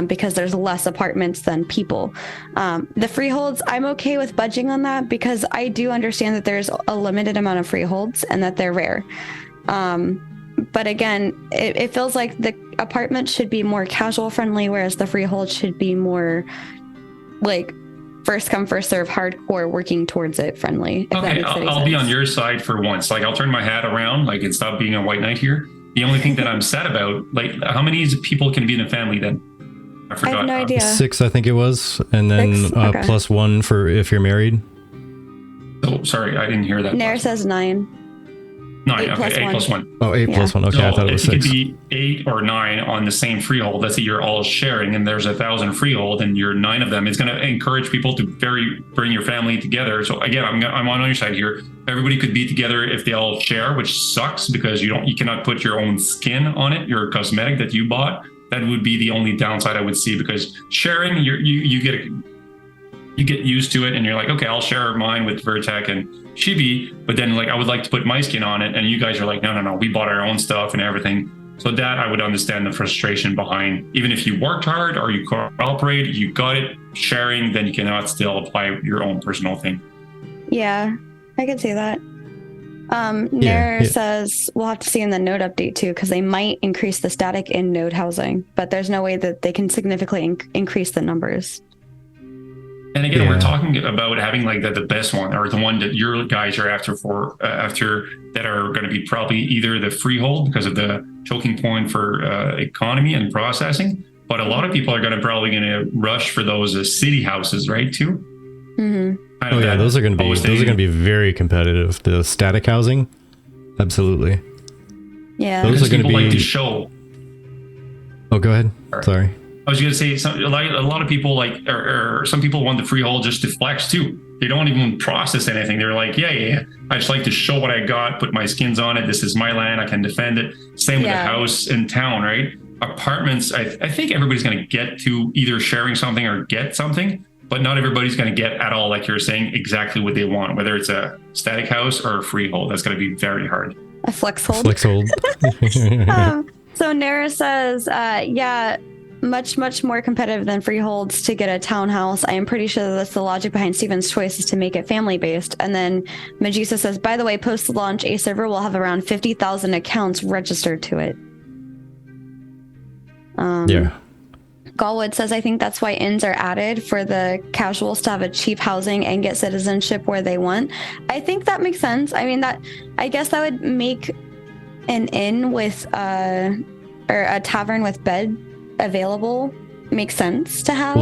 Because there's less apartments than people. The freeholds, I'm okay with budging on that because I do understand that there's a limited amount of freeholds and that they're rare. But again, it feels like the apartment should be more casual friendly, whereas the freehold should be more like first come, first serve, hardcore working towards it friendly. Okay, I'll be on your side for once. Like I'll turn my hat around, like and stop being a white knight here. The only thing that I'm sad about, like how many people can be in a family then? I forgot. I have no idea. 6, I think it was, and then plus 1 for if you're married. Oh, sorry, I didn't hear that. Nair says 9. 9. 8 okay, 8 plus 1. Oh, 8 plus 1. Okay, so I thought it was 6. It could be 8 or 9 on the same freehold. Let's say you're all sharing, and there's 1,000 freehold, and you're 9 of them. It's going to encourage people to bring your family together. So again, I'm on your side here. Everybody could be together if they all share, which sucks because you cannot put your own skin on it. Your cosmetic that you bought. That would be the only downside I would see because sharing, you get used to it and you're like, okay, I'll share mine with Vertec and Shibi, but then like I would like to put my skin on it, and you guys are like, no, we bought our own stuff and everything. So that I would understand the frustration behind. Even if you worked hard or you cooperated, you got it sharing, then you cannot still apply your own personal thing. Yeah, I could see that. Nair says we'll have to see in the node update too, because they might increase the static in node housing, but there's no way that they can significantly increase the numbers. And again, we're talking about having like the best one, or the one that your guys are after that are going to be probably either the freehold because of the choking point for economy and processing, but a lot of people are probably going to rush for those city houses, right? Too. Mm-hmm. Oh yeah, those are going to be very competitive. The static housing, absolutely. Yeah, those are going to be like to show. Oh, go ahead. Sorry. I was going to say, a lot of people or some people want the freehold just to flex too. They don't even process anything. They're like, yeah. I just like to show what I got, put my skins on it. This is my land. I can defend it. Same with a house in town, right? Apartments, I think everybody's going to get to either sharing something or get something, but not everybody's going to get at all, like you're saying, exactly what they want, whether it's a static house or a freehold. That's going to be very hard. A flexhold. So Nara says, much more competitive than freeholds to get a townhouse. I am pretty sure that's the logic behind Steven's choice is to make it family based. And then Medusa says, by the way, post launch, a server will have around 50,000 accounts registered to it. Galwood says, I think that's why inns are added for the casuals to have a cheap housing and get citizenship where they want. I think that makes sense. I mean, I guess that would make an inn with or a tavern with bed available makes sense to have.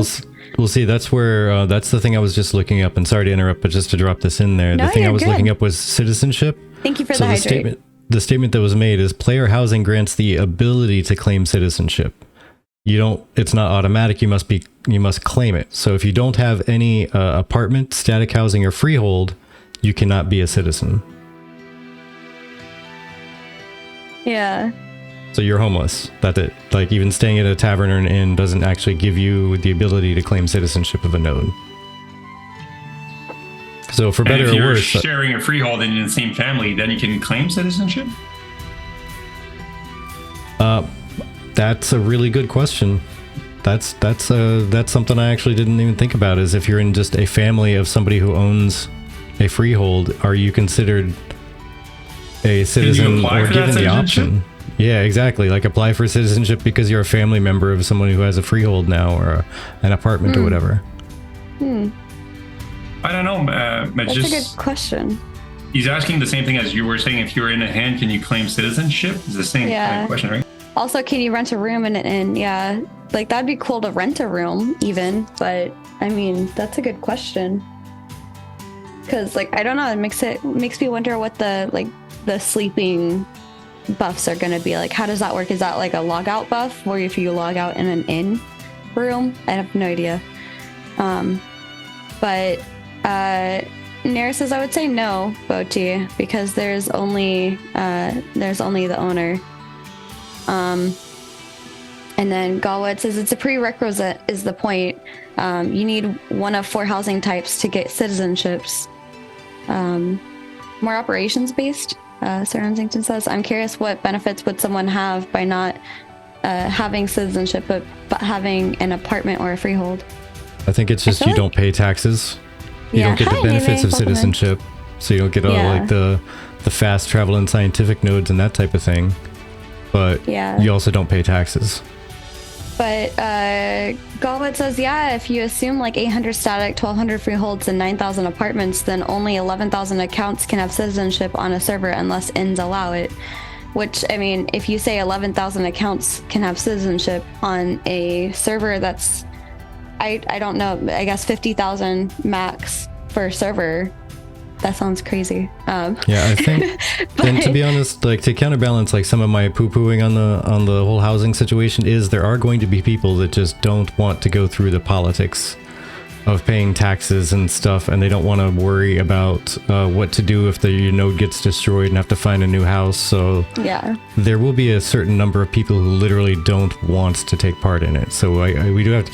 We'll see. That's where that's the thing I was just looking up. And sorry to interrupt, but just to drop this in there, the thing I was looking up was citizenship. Thank you for the hydrate. The statement that was made is player housing grants the ability to claim citizenship. It's not automatic. You must claim it. So if you don't have any apartment, static housing, or freehold, you cannot be a citizen. Yeah. So you're homeless. That's it. Like even staying at a tavern or an inn doesn't actually give you the ability to claim citizenship of a node. So for better or worse, sharing a freehold in the same family, then you can claim citizenship. That's a really good question. That's something I actually didn't even think about. Is if you're in just a family of somebody who owns a freehold, are you considered a citizen or given the option? Yeah, exactly. Like apply for citizenship because you're a family member of someone who has a freehold now or an apartment or whatever. I don't know. That's a good question. He's asking the same thing as you were saying. If you're in a hand, can you claim citizenship? It's the same kind of question, right? Also, can you rent a room in an inn? Yeah, like that'd be cool to rent a room even. But I mean, that's a good question. Because like I don't know, it makes me wonder what the sleeping buffs are going to be like. How does that work? Is that like a log out buff where if you log out in an inn room? I have no idea. But Nara says I would say no, Beauchee, because there's only the owner. And then Galwood says it's a prerequisite is the point. You need one of 4 housing types to get citizenships. More operations based. Sir Huntington says, I'm curious what benefits would someone have by not having citizenship but having an apartment or a freehold? I think it's just you don't pay taxes. You don't get the benefits of citizenship. So you don't get all like the fast travel and scientific nodes and that type of thing. But you also don't pay taxes. But Galwood says, if you assume like 800 static, 1,200 freeholds, and 9,000 apartments, then only 11,000 accounts can have citizenship on a server unless inns allow it. Which, I mean, if you say 11,000 accounts can have citizenship on a server that's, I don't know, I guess 50,000 max per server. That sounds crazy. I think, and to be honest, like to counterbalance like some of my poo-pooing on the whole housing situation is there are going to be people that just don't want to go through the politics of paying taxes and stuff, and they don't want to worry about what to do if the node gets destroyed and have to find a new house. So there will be a certain number of people who literally don't want to take part in it. So we do have to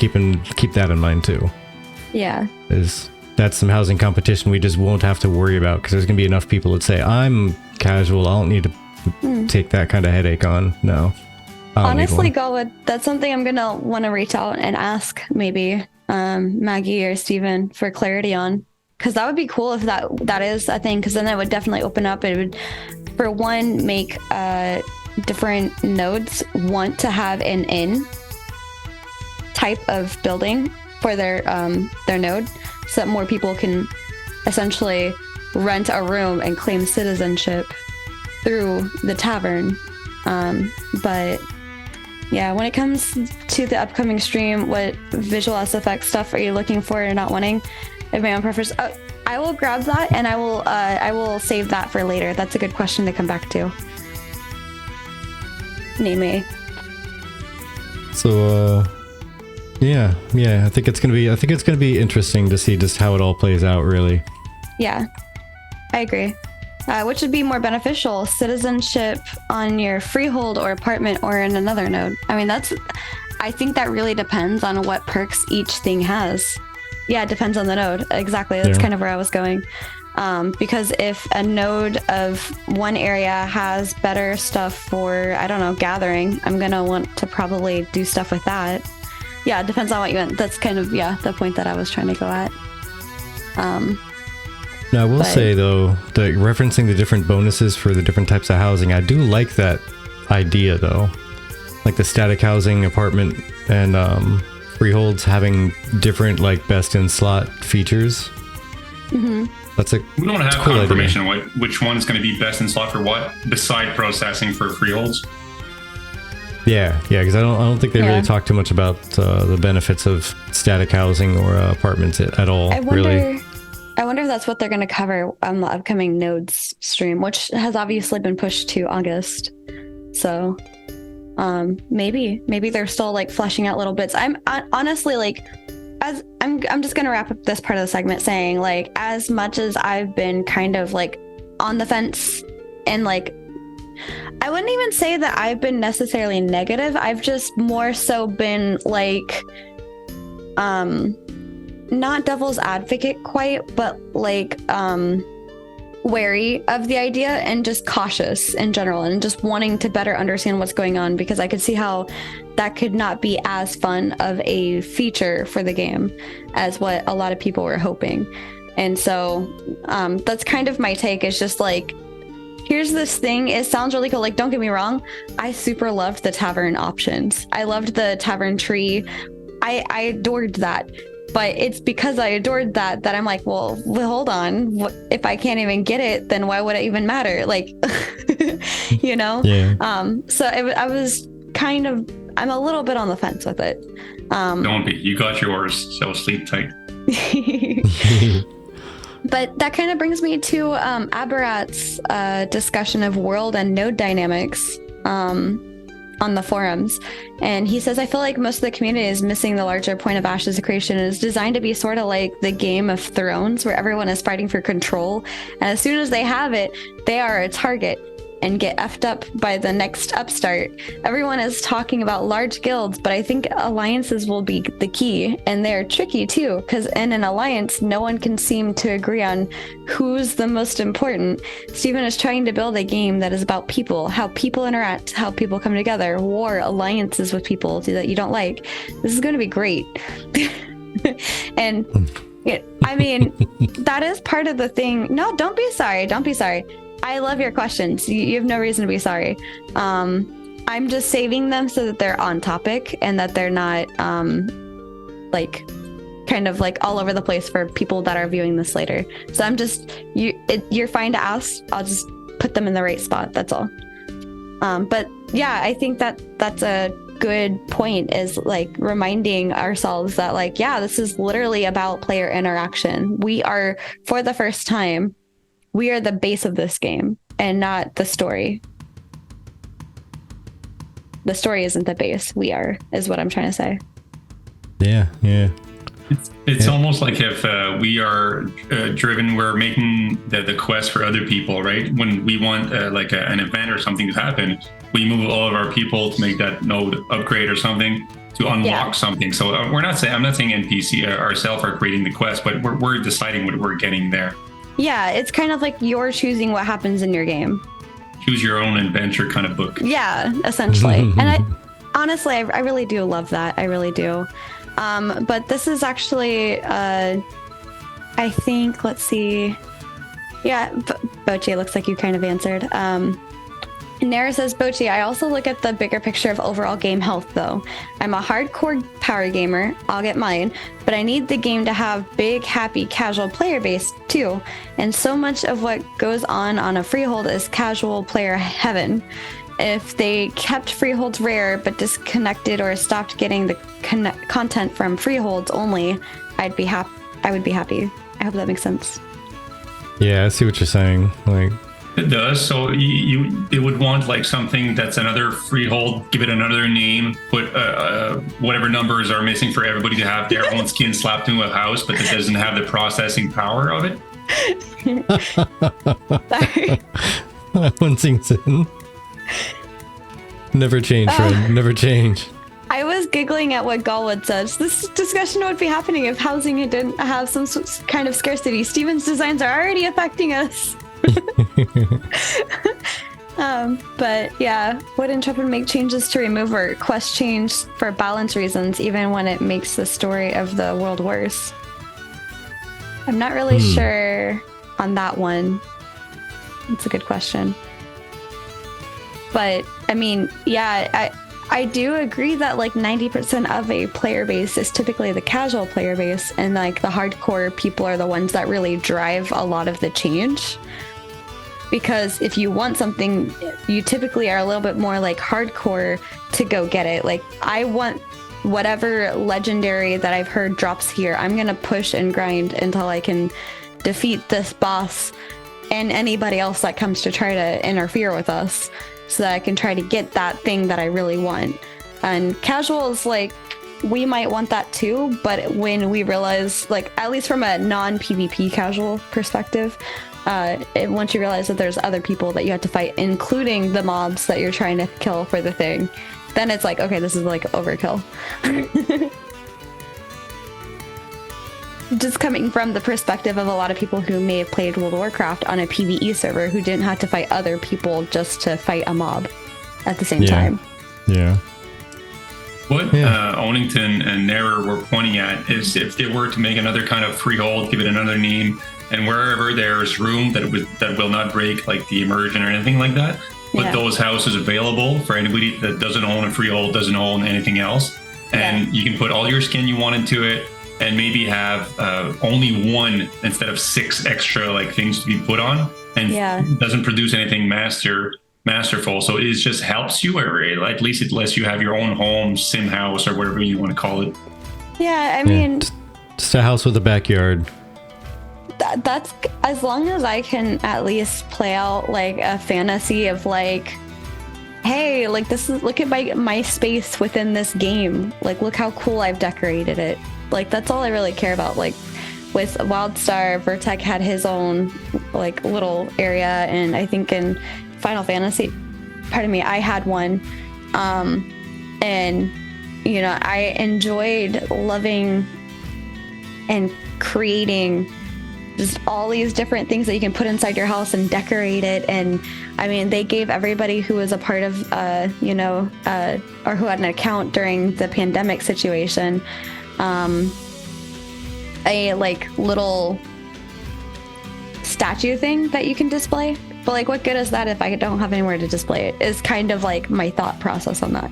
keep that in mind too. Yeah. That's some housing competition we just won't have to worry about because there's going to be enough people that say, I'm casual, I don't need to take that kind of headache on. No. Honestly, Galwood, that's something I'm going to want to reach out and ask maybe Maggie or Steven for clarity on. Because that would be cool if that is a thing, because then that would definitely open up. It would, for one, make different nodes want to have an inn type of building for their node, so that more people can essentially rent a room and claim citizenship through the tavern. But yeah, when it comes to the upcoming stream, what visual SFX stuff are you looking for or not wanting? I have my own preference. I will grab that and I will save that for later. That's a good question to come back to. Name. So Yeah. I think it's gonna be interesting to see just how it all plays out, really. Yeah, I agree. Which would be more beneficial, citizenship on your freehold or apartment or in another node? I mean, I think that really depends on what perks each thing has. Yeah, it depends on the node. Exactly. That's kind of where I was going. Because if a node of one area has better stuff for, I don't know, gathering, I'm going to want to probably do stuff with that. Yeah, it depends on what you want. That's kind of, the point that I was trying to go at. Now, I will say, though, that referencing the different bonuses for the different types of housing, I do like that idea, though. Like the static housing, apartment, and freeholds having different, like, best-in-slot features. Mm-hmm. We don't have cool confirmation on which one is going to be best in slot for what, beside processing for freeholds. Yeah, because I don't think they really talk too much about the benefits of static housing or apartments at all. I wonder if that's what they're going to cover on the upcoming nodes stream, which has obviously been pushed to August. So maybe they're still like fleshing out little bits. I'm honestly like, as I'm just going to wrap up this part of the segment saying, like, as much as I've been kind of like on the fence and like, I wouldn't even say that I've been necessarily negative. I've just more so been like, not devil's advocate quite, but like wary of the idea and just cautious in general and just wanting to better understand what's going on, because I could see how that could not be as fun of a feature for the game as what a lot of people were hoping. And so that's kind of my take, is just like, here's this thing. It sounds really cool. Like, don't get me wrong. I super loved the tavern options. I loved the tavern tree. I adored that. But it's because I adored that I'm like, well, hold on. If I can't even get it, then why would it even matter? Like, you know? Yeah. So I was kind of, I'm a little bit on the fence with it. Don't be. You got yours, so sleep tight. But that kind of brings me to Abarat's discussion of world and node dynamics on the forums. And he says, I feel like most of the community is missing the larger point of Ashes of Creation. It is designed to be sort of like the Game of Thrones, where everyone is fighting for control. And as soon as they have it, they are a target and get effed up by the next upstart. Everyone is talking about large guilds, but I think alliances will be the key. And they're tricky too, because in an alliance, no one can seem to agree on who's the most important. Steven is trying to build a game that is about people, how people interact, how people come together, war, alliances with people that you don't like. This is going to be great. And I mean, that is part of the thing. No, don't be sorry. Don't be sorry. I love your questions. You have no reason to be sorry. I'm just saving them so that they're on topic and that they're not like kind of like all over the place for people that are viewing this later. So I'm just, you're fine to ask. I'll just put them in the right spot. That's all. But yeah, I think that's a good point, is like reminding ourselves that like, yeah, this is literally about player interaction. We are, for the first time, we are the base of this game and not the story. The story isn't the base. We are, is what I'm trying to say. Yeah. It's almost like if we are driven, we're making the quest for other people, right? When we want like an event or something to happen, we move all of our people to make that node upgrade or something to unlock something. So I'm not saying NPC ourselves are creating the quest, but we're deciding what we're getting there. Yeah, it's kind of like you're choosing what happens in your game. Choose your own adventure kind of book. Yeah, essentially. And honestly, I really do love that. I really do. But this is actually, I think, let's see. Yeah, Beauchee, looks like you kind of answered. Nara says, Beauchee, I also look at the bigger picture of overall game health, though. I'm a hardcore power gamer. I'll get mine. But I need the game to have big, happy, casual player base, too. And so much of what goes on a Freehold is casual player heaven. If they kept Freeholds rare but disconnected or stopped getting the content from Freeholds only, I would be happy. I hope that makes sense. Yeah, I see what you're saying. Like, It does. So it would want like something that's another freehold, give it another name, put whatever numbers are missing for everybody to have their own skin slapped into a house, but that doesn't have the processing power of it. Sorry. That one sinks in. Never change, friend. Never change. I was giggling at what Galwood said. This discussion would be happening if housing didn't have some kind of scarcity. Steven's designs are already affecting us. But yeah, would Intrepid make changes to remove or quest change for balance reasons, even when it makes the story of the world worse? I'm not really sure on that one. It's a good question. But I mean, yeah, I do agree that like 90% of a player base is typically the casual player base, and like the hardcore people are the ones that really drive a lot of the change. Because if you want something, you typically are a little bit more like hardcore to go get it. Like, I want whatever legendary that I've heard drops here. I'm going to push and grind until I can defeat this boss and anybody else that comes to try to interfere with us, so that I can try to get that thing that I really want. And casuals, like, we might want that too, but when we realize, like, at least from a non-PvP casual perspective, once you realize that there's other people that you have to fight, including the mobs that you're trying to kill for the thing, then it's like, okay, this is like overkill. Just coming from the perspective of a lot of people who may have played World of Warcraft on a PvE server who didn't have to fight other people just to fight a mob at the same time. Yeah. What Onington and Nerer were pointing at is if they were to make another kind of freehold, give it another name, and wherever there's room that will not break, like the immersion or anything like that, put those houses available for anybody that doesn't own a freehold, doesn't own anything else, and you can put all your skin you want into it, and maybe have only one instead of 6 extra like things to be put on, and doesn't produce anything masterful. So it just helps you, or at least it lets you have your own home, sim house, or whatever you want to call it. Yeah, I mean, just a house with a backyard. That's as long as I can at least play out like a fantasy of like, hey, like look at my space within this game. Like, look how cool I've decorated it. Like, that's all I really care about. Like, with Wildstar, Vertec had his own like little area, and I think in Final Fantasy, I had one. And you know, I enjoyed loving and creating just all these different things that you can put inside your house and decorate it. And I mean, they gave everybody who was a part of, or who had an account during the pandemic situation, a like little statue thing that you can display. But like, what good is that if I don't have anywhere to display it? Is kind of like my thought process on that.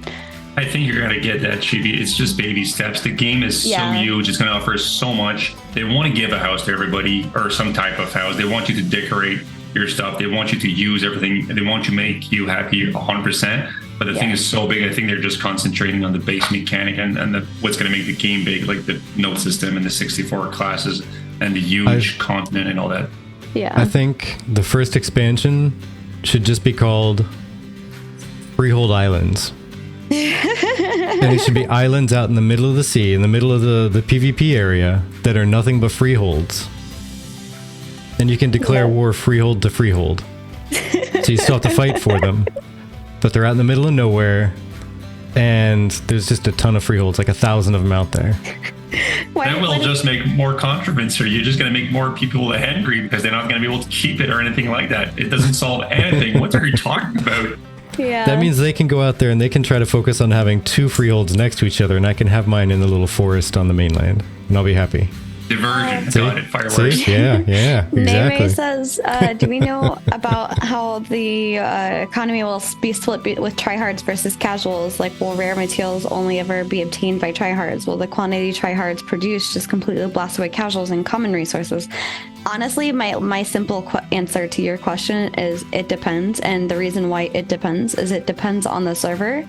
I think you're gonna get that, Chibi. It's just baby steps. The game is so huge. It's gonna offer so much. They want to give a house to everybody, or some type of house. They want you to decorate your stuff. They want you to use everything. They want to make you happy 100%. But the thing is so big. I think they're just concentrating on the base mechanic and what's gonna make the game big, like the note system and the 64 classes and the huge continent and all that. Yeah. I think the first expansion should just be called Freehold Islands. And it should be islands out in the middle of the sea, in the middle of the PvP area, that are nothing but freeholds. And you can declare war freehold to freehold. So you still have to fight for them. But they're out in the middle of nowhere, and there's just a ton of freeholds, like 1,000 of them out there. That will just make more controversy. You're just going to make more people angry because they're not going to be able to keep it or anything like that. It doesn't solve anything. What are you talking about? Yeah. That means they can go out there and they can try to focus on having 2 freeholds next to each other, and I can have mine in the little forest on the mainland, and I'll be happy. Diversion. Got it. Fireworks. See? Yeah, exactly. Neme says, do we know about how the economy will be split with tryhards versus casuals? Like, will rare materials only ever be obtained by tryhards? Will the quantity tryhards produce just completely blast away casuals and common resources? Honestly, my simple answer to your question is it depends. And the reason why it depends is it depends on the server,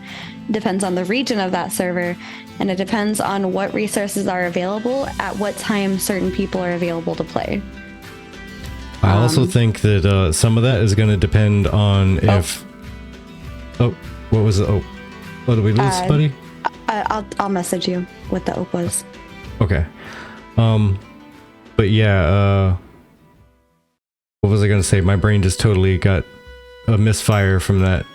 depends on the region of that server, and it depends on what resources are available at what time certain people are available to play. I also think that some of that is going to depend on if. Oh, what was it? Oh, did we lose, buddy? I'll message you what the oak was. Okay. But yeah. What was I going to say? My brain just totally got a misfire from that.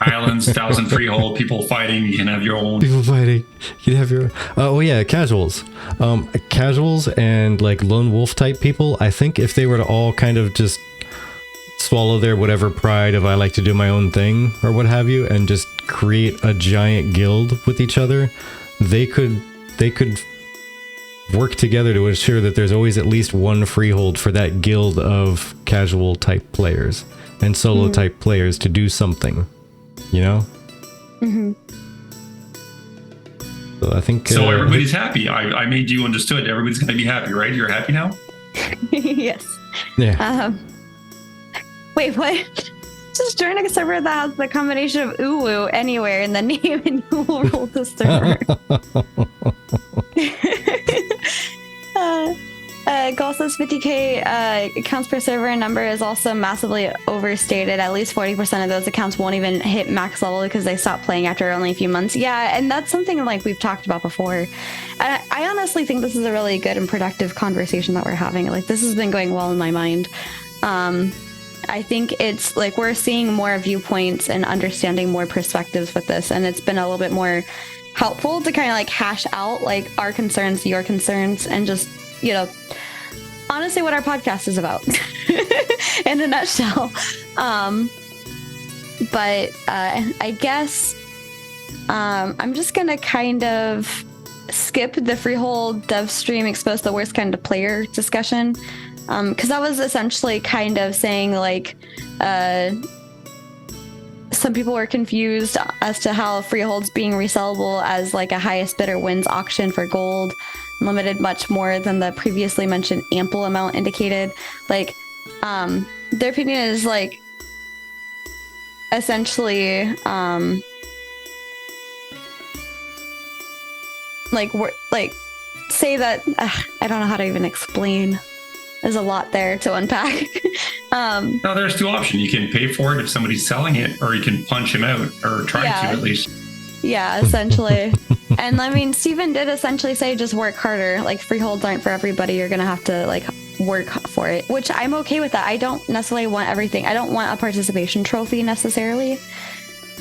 Islands, 1,000 freehold, people fighting. You can have your own. People fighting. You can have your own. Oh yeah, casuals. Casuals and like lone wolf type people. I think if they were to all kind of just swallow their whatever pride of I like to do my own thing or what have you, and just create a giant guild with each other, they could work together to ensure that there's always at least one freehold for that guild of casual type players and solo type players to do something, you know? So I think so everybody's happy. I made you understood. Everybody's going to be happy, right? You're happy now? Yes. Yeah. Wait, what? Just join a server that has the combination of uwu anywhere in the name, and you will rule the server. Gall says 50k accounts per server number is also massively overstated. At least 40% of those accounts won't even hit max level because they stop playing after only a few months. Yeah, and that's something like we've talked about before. I honestly think this is a really good and productive conversation that we're having. Like, this has been going well in my mind. I think it's like we're seeing more viewpoints and understanding more perspectives with this, and it's been a little bit more helpful to kind of like hash out like our concerns, your concerns, and just, you know, honestly what our podcast is about in a nutshell. But I guess I'm just gonna kind of skip the Freehold dev stream expose the worst kind of player discussion, because that was essentially kind of saying like some people were confused as to how Freehold's being resellable as like a highest bidder wins auction for gold, limited much more than the previously mentioned ample amount indicated. Like, their opinion is like essentially like we're like say that I don't know how to even explain. There's a lot there to unpack. No, there's two options. You can pay for it if somebody's selling it, or you can punch him out, or try to at least. Yeah, essentially. And I mean, Steven did essentially say just work harder. Like, freeholds aren't for everybody. You're going to have to like work for it, which I'm okay with that. I don't necessarily want everything. I don't want a participation trophy necessarily.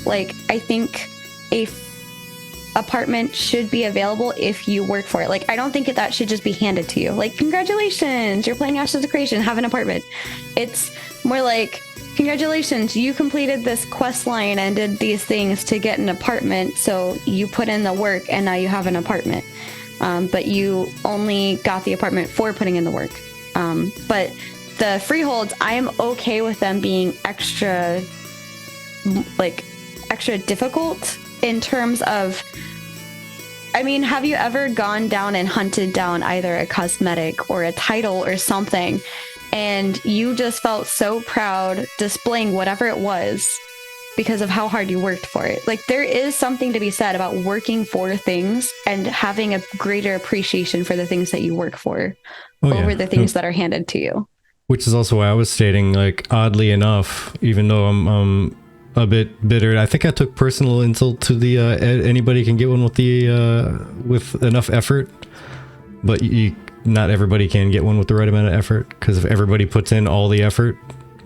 Like, I think a apartment should be available if you work for it. Like, I don't think that should just be handed to you. Like, congratulations, you're playing Ashes of Creation, have an apartment. It's more like, congratulations, you completed this quest line and did these things to get an apartment, so you put in the work and now you have an apartment. But you only got the apartment for putting in the work. But the freeholds, I'm okay with them being extra difficult in terms of, I mean, have you ever gone down and hunted down either a cosmetic or a title or something, and you just felt so proud displaying whatever it was because of how hard you worked for it? Like, there is something to be said about working for things and having a greater appreciation for the things that you work for over the things that are handed to you. Which is also why I was stating, like, oddly enough, even though I'm a bit bitter, I think I took personal insult to the anybody can get one with the with enough effort, but not everybody can get one with the right amount of effort, because if everybody puts in all the effort,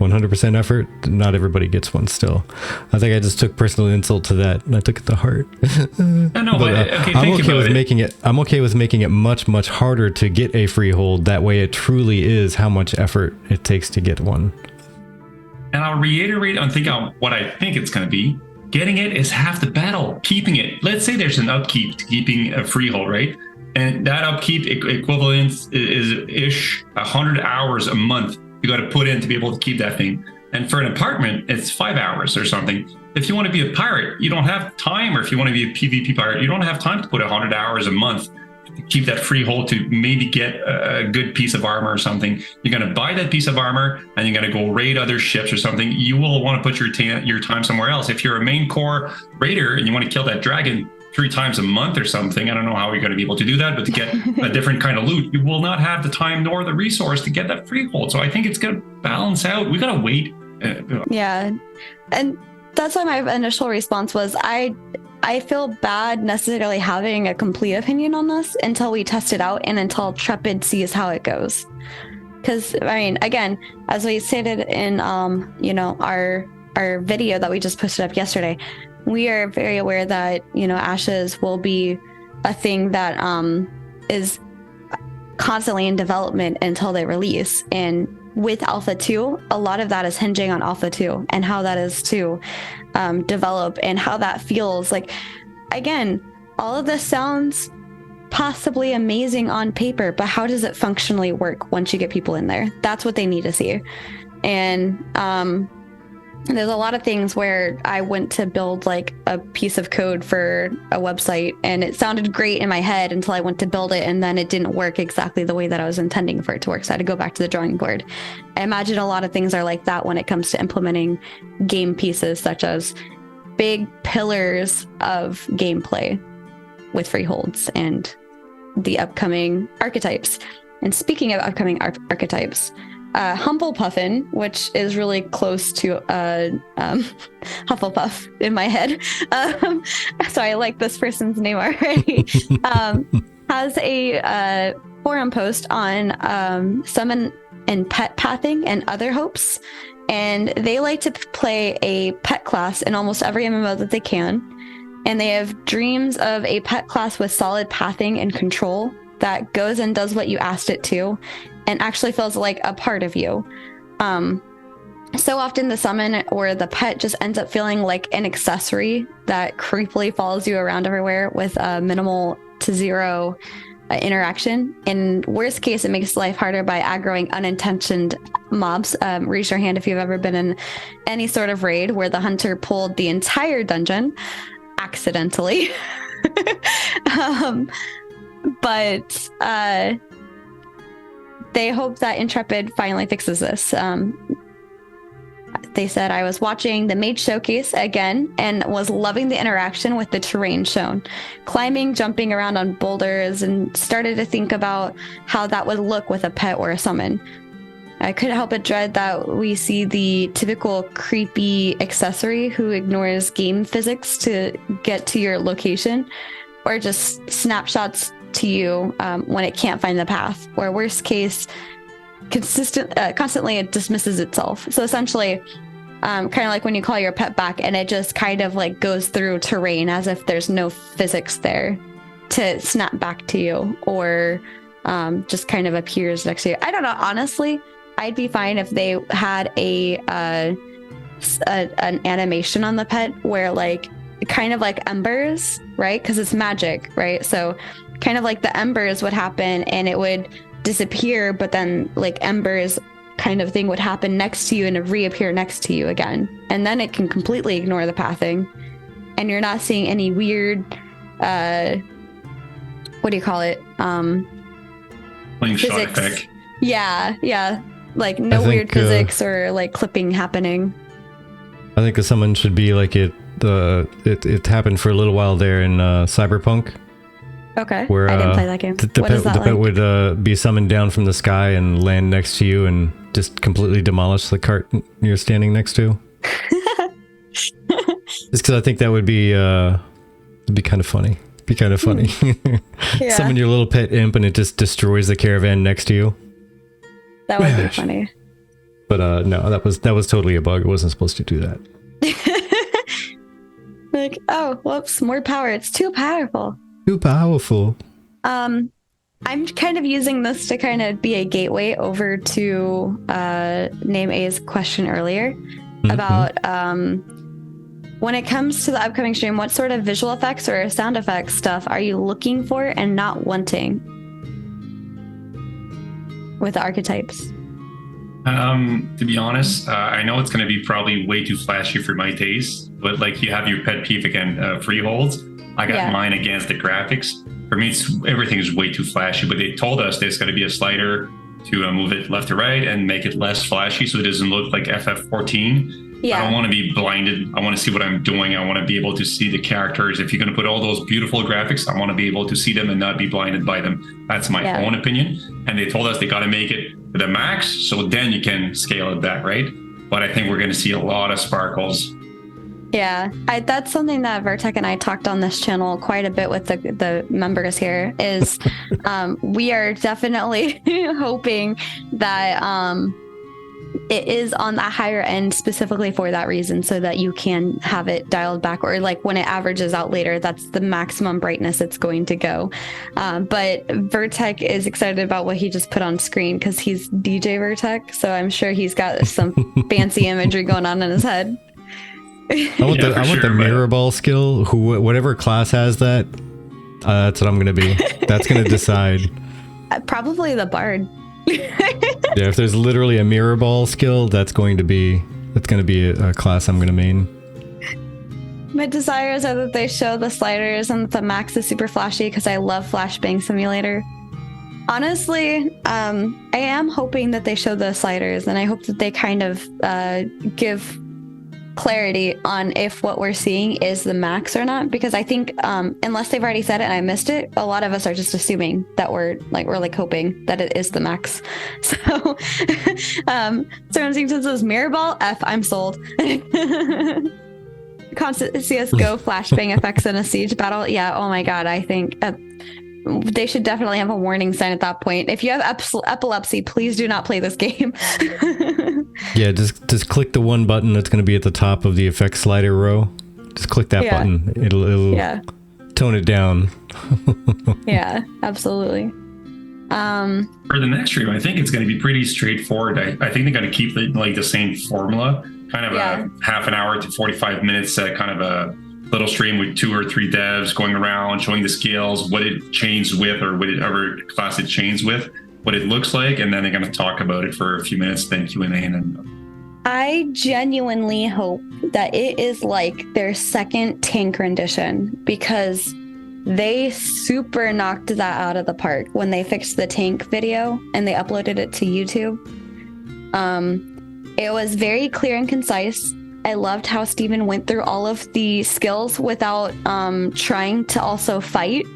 100% effort, not everybody gets one still. I think I just took personal insult to that, and I took it to heart. I'm okay with making it much harder to get a freehold. That way it truly is how much effort it takes to get one. And I'll reiterate on what I think it's going to be. Getting it is half the battle. Keeping it. Let's say there's an upkeep to keeping a freehold, right? And that upkeep equivalent is 100 hours a month you got to put in to be able to keep that thing. And for an apartment, it's 5 hours or something. If you want to be a pirate, you don't have time, or if you want to be a PvP pirate, you don't have time to put 100 hours a month to keep that freehold to maybe get a good piece of armor or something. You're going to buy that piece of armor and you're going to go raid other ships or something. You will want to put your time somewhere else. If you're a main core raider and you want to kill that dragon, 3 times a month or something. I don't know how we're going to be able to do that, but to get a different kind of loot, you will not have the time nor the resource to get that freehold. So I think it's going to balance out. We got to wait. Yeah. And that's why my initial response was I feel bad necessarily having a complete opinion on this until we test it out and until Trepid sees how it goes. Because, I mean, again, as we stated in, our video that we just posted up yesterday, we are very aware that, ashes will be a thing that is constantly in development until they release. And with Alpha 2, a lot of that is hinging on Alpha 2 and how that is to develop and how that feels. Like, again, all of this sounds possibly amazing on paper, but how does it functionally work once you get people in there? That's what they need to see. And there's a lot of things where I went to build like a piece of code for a website and it sounded great in my head until I went to build it, and then it didn't work exactly the way that I was intending for it to work. So I had to go back to the drawing board. I imagine a lot of things are like that when it comes to implementing game pieces, such as big pillars of gameplay with freeholds and the upcoming archetypes. And speaking of upcoming archetypes, Humble Puffin, which is really close to Hufflepuff in my head. So I like this person's name already. Has a forum post on summon and pet pathing and other hopes. And they like to play a pet class in almost every MMO that they can. And they have dreams of a pet class with solid pathing and control that goes and does what you asked it to, and actually feels like a part of you. So often the summon or the pet just ends up feeling like an accessory that creepily follows you around everywhere with minimal to zero interaction. In worst case, it makes life harder by aggroing unintentioned mobs. Raise your hand if you've ever been in any sort of raid where the hunter pulled the entire dungeon accidentally. But they hope that Intrepid finally fixes this. They said, I was watching the Mage Showcase again and was loving the interaction with the terrain shown. Climbing, jumping around on boulders, and started to think about how that would look with a pet or a summon. I couldn't help but dread that we see the typical creepy accessory who ignores game physics to get to your location, or just snapshots to you when it can't find the path, or worst case, constantly it dismisses itself. So essentially, kind of like when you call your pet back and it just kind of like goes through terrain as if there's no physics there to snap back to you, or just kind of appears next to you. I don't know. Honestly, I'd be fine if they had an animation on the pet where like kind of like embers, right? Because it's magic, right? So kind of like the embers would happen and it would disappear, but then like embers kind of thing would happen next to you and reappear next to you again. And then it can completely ignore the pathing. And you're not seeing any weird, what do you call it? Shot effect. Yeah. Like no weird physics or like clipping happening. I think someone should be like it happened for a little while there in Cyberpunk. Okay, where, I didn't play that game. The pet would be summoned down from the sky and land next to you and just completely demolish the cart you're standing next to. Just because I think that would be kind of funny. Yeah. Summon your little pet imp and it just destroys the caravan next to you. That would be funny. But no, that was totally a bug. It wasn't supposed to do that. Like, oh, whoops, more power. It's too powerful. Too powerful. I'm kind of using this to kind of be a gateway over to Name A's question earlier about when it comes to the upcoming stream, what sort of visual effects or sound effects stuff are you looking for and not wanting with the archetypes? To be honest, I know it's going to be probably way too flashy for my taste, but like you have your pet peeve again, Freehold. I got mine against the graphics. For me, everything is way too flashy, but they told us there's going to be a slider to move it left to right and make it less flashy so it doesn't look like FF14. Yeah. I don't want to be blinded. I want to see what I'm doing. I want to be able to see the characters. If you're going to put all those beautiful graphics, I want to be able to see them and not be blinded by them. That's my own opinion. And they told us they got to make it to the max, so then you can scale it back, right? But I think we're going to see a lot of sparkles. Yeah, that's something that Vertec and I talked on this channel quite a bit with the members here is we are definitely hoping that it is on the higher end specifically for that reason, so that you can have it dialed back, or like when it averages out later, that's the maximum brightness it's going to go. But Vertec is excited about what he just put on screen because he's DJ Vertec, so I'm sure he's got some fancy imagery going on in his head. I want the mirror ball skill. Whatever class has that, that's what I'm gonna be. That's gonna decide. Probably the bard. Yeah, if there's literally a mirror ball skill, that's gonna be a class I'm gonna main. My desires are that they show the sliders and the max is super flashy because I love Flashbang Simulator. Honestly, I am hoping that they show the sliders, and I hope that they kind of give clarity on if what we're seeing is the max or not, because I think unless they've already said it and I missed it, a lot of us are just assuming that we're hoping that it is the max. So Sergeant says mirror ball I'm sold. Constant CSGO flashbang effects in a siege battle. Yeah, oh my god, I think they should definitely have a warning sign at that point. If you have epilepsy, please do not play this game. Yeah, just click the one button that's going to be at the top of the effects slider row. Just click that button. It'll tone it down. Yeah, absolutely. For the next stream, I think it's going to be pretty straightforward. I think they're going to keep the same formula, kind of a half an hour to 45 minutes, kind of a little stream with 2 or 3 devs going around showing the skills, what it chains with, or whatever class it chains with, what it looks like, and then they're going to talk about it for a few minutes, then Q&A. I genuinely hope that it is like their second tank rendition, because they super knocked that out of the park when they fixed the tank video and they uploaded it to YouTube. It was very clear and concise. I loved how Steven went through all of the skills without trying to also fight,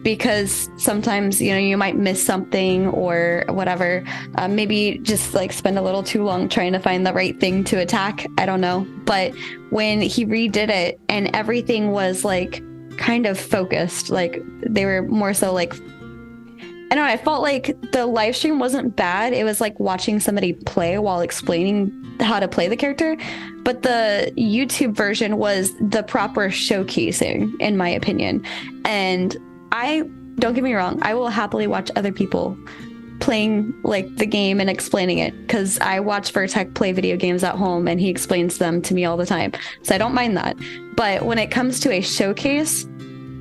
because sometimes, you might miss something or whatever. Maybe just spend a little too long trying to find the right thing to attack. I don't know. But when he redid it and everything was kind of focused, they were more so I don't know, I felt like the live stream wasn't bad. It was like watching somebody play while explaining how to play the character. But the YouTube version was the proper showcasing, in my opinion. And don't get me wrong, I will happily watch other people playing the game and explaining it, because I watch Vertec play video games at home and he explains them to me all the time. So I don't mind that. But when it comes to a showcase,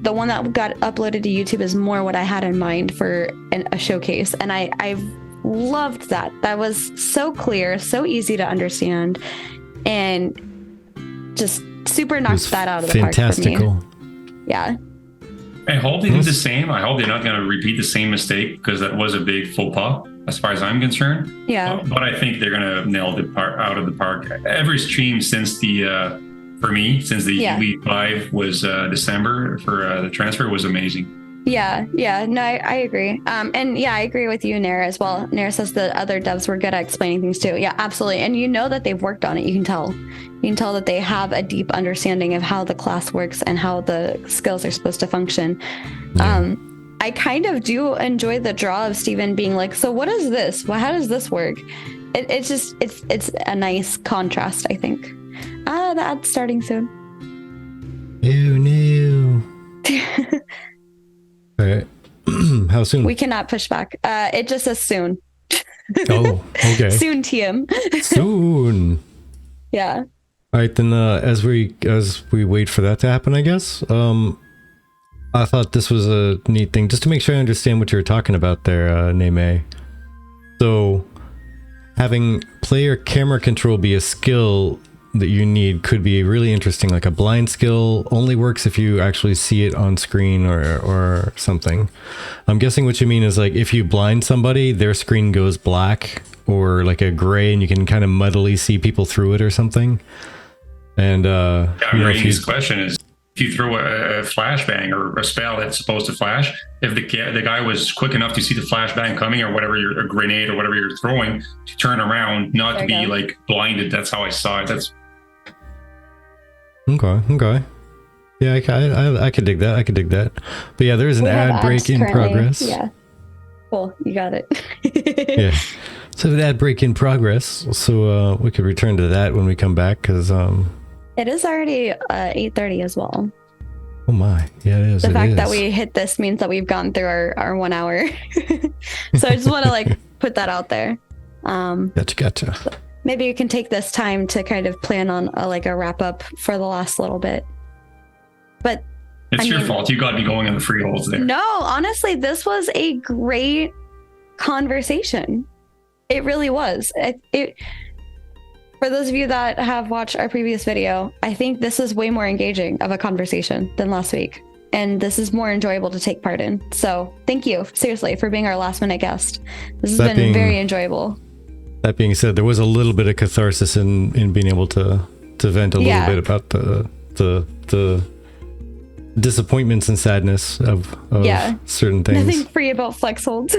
the one that got uploaded to YouTube is more what I had in mind for a showcase. And I loved that. That was so clear, so easy to understand, and just super knocked that out of the park for me. Yeah. I hope they do the same. I hope they're not going to repeat the same mistake, because that was a big faux pas as far as I'm concerned. Yeah. But I think they're going to nail the part out of the park. Every stream since the Elite 5 was December for the transfer was amazing. Yeah. No, I agree. And yeah, I agree with you, Nair, as well. Nair says the other devs were good at explaining things too. Yeah, absolutely. And that they've worked on it. You can tell that they have a deep understanding of how the class works and how the skills are supposed to function. Yeah. I kind of do enjoy the draw of Steven being like, so what is this? Well, how does this work? It's a nice contrast, I think. The ad's starting soon. No. All right. How soon? We cannot push back. It just says soon. Oh, okay. Soon, TM. Soon. Yeah. All right, then as we wait for that to happen, I guess. I thought this was a neat thing, just to make sure I understand what you were talking about there, Neme. So, having player camera control be a skill that you need could be really interesting. Like a blind skill only works if you actually see it on screen or something. I'm guessing what you mean is like if you blind somebody, their screen goes black or like a gray, and you can kind of muddily see people through it or something. And Rainy's question is, if you throw a flashbang or a spell that's supposed to flash, if the guy was quick enough to see the flashbang coming or whatever, a grenade or whatever you're throwing, to turn around, not to be like blinded. That's how I saw it. That's okay. Yeah, I could dig that. I could dig that. But yeah, there's an ad break in progress. Yeah. Cool. You got it. Yeah. So an ad break in progress. So we could return to that when we come back, because it is already 8:30 as well. Oh my. Yeah, it is. The fact that we hit this means that we've gone through our 1 hour. So I just want to like put that out there. Gotcha. Maybe you can take this time to kind of plan on a wrap up for the last little bit. But it's your fault. You got me going on the freeholds there. No, honestly, this was a great conversation. It really was. It for those of you that have watched our previous video, I think this is way more engaging of a conversation than last week. And this is more enjoyable to take part in. So thank you, seriously, for being our last minute guest. This has been very enjoyable. That being said, there was a little bit of catharsis in being able to vent a little bit about the disappointments and sadness of certain things. Nothing free about flex holds.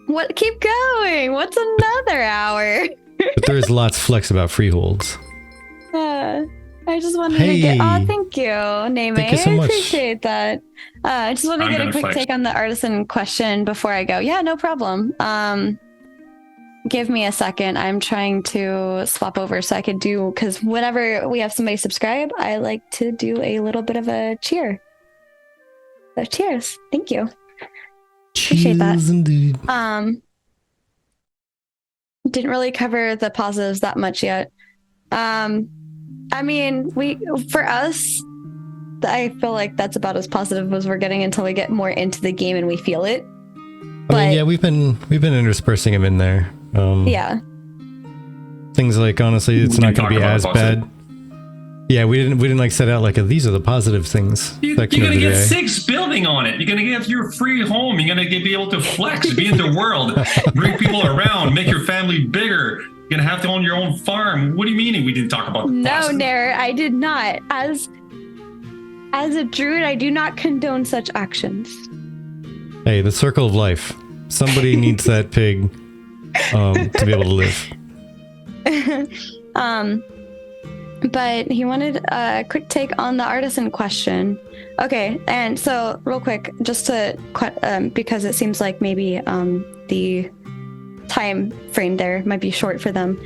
What? Keep going. What's another hour? But there's lots flex about freeholds. I just wanted to get. Oh, thank you, Name. Thank you so much. I appreciate that. I just want to get a quick take on the artisan question before I go. Yeah, no problem. Give me a second. I'm trying to swap over so I could do, because whenever we have somebody subscribe, I like to do a little bit of a cheer. So cheers. Thank you. Appreciate that. Indeed. Didn't really cover the positives that much yet. I mean, for us, I feel like that's about as positive as we're getting until we get more into the game and we feel it. I mean, yeah, we've been interspersing them in there. Yeah. Things like, honestly, it's not going to be as bad. Yeah, we didn't like set out like these are the positive things. You're gonna get 6 building on it. You're gonna get your free home. You're gonna be able to flex, be in the world, bring people around, make your family bigger. You're gonna have to own your own farm. What do you mean we didn't talk about? No, Nair, I did not. As a druid, I do not condone such actions. Hey, the circle of life. Somebody needs that pig to be able to live. But he wanted a quick take on the artisan question. Okay, and so real quick, just to because it seems like maybe the time frame there might be short for them.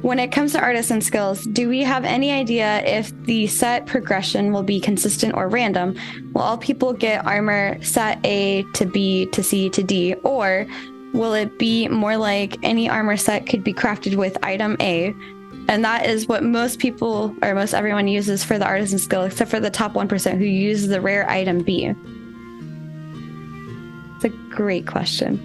When it comes to artisan skills, do we have any idea if the set progression will be consistent or random? Will all people get armor set A to B to C to D, or will it be more like any armor set could be crafted with item A? And that is what most people, or most everyone, uses for the artisan skill, except for the top 1% who use the rare item B. It's a great question.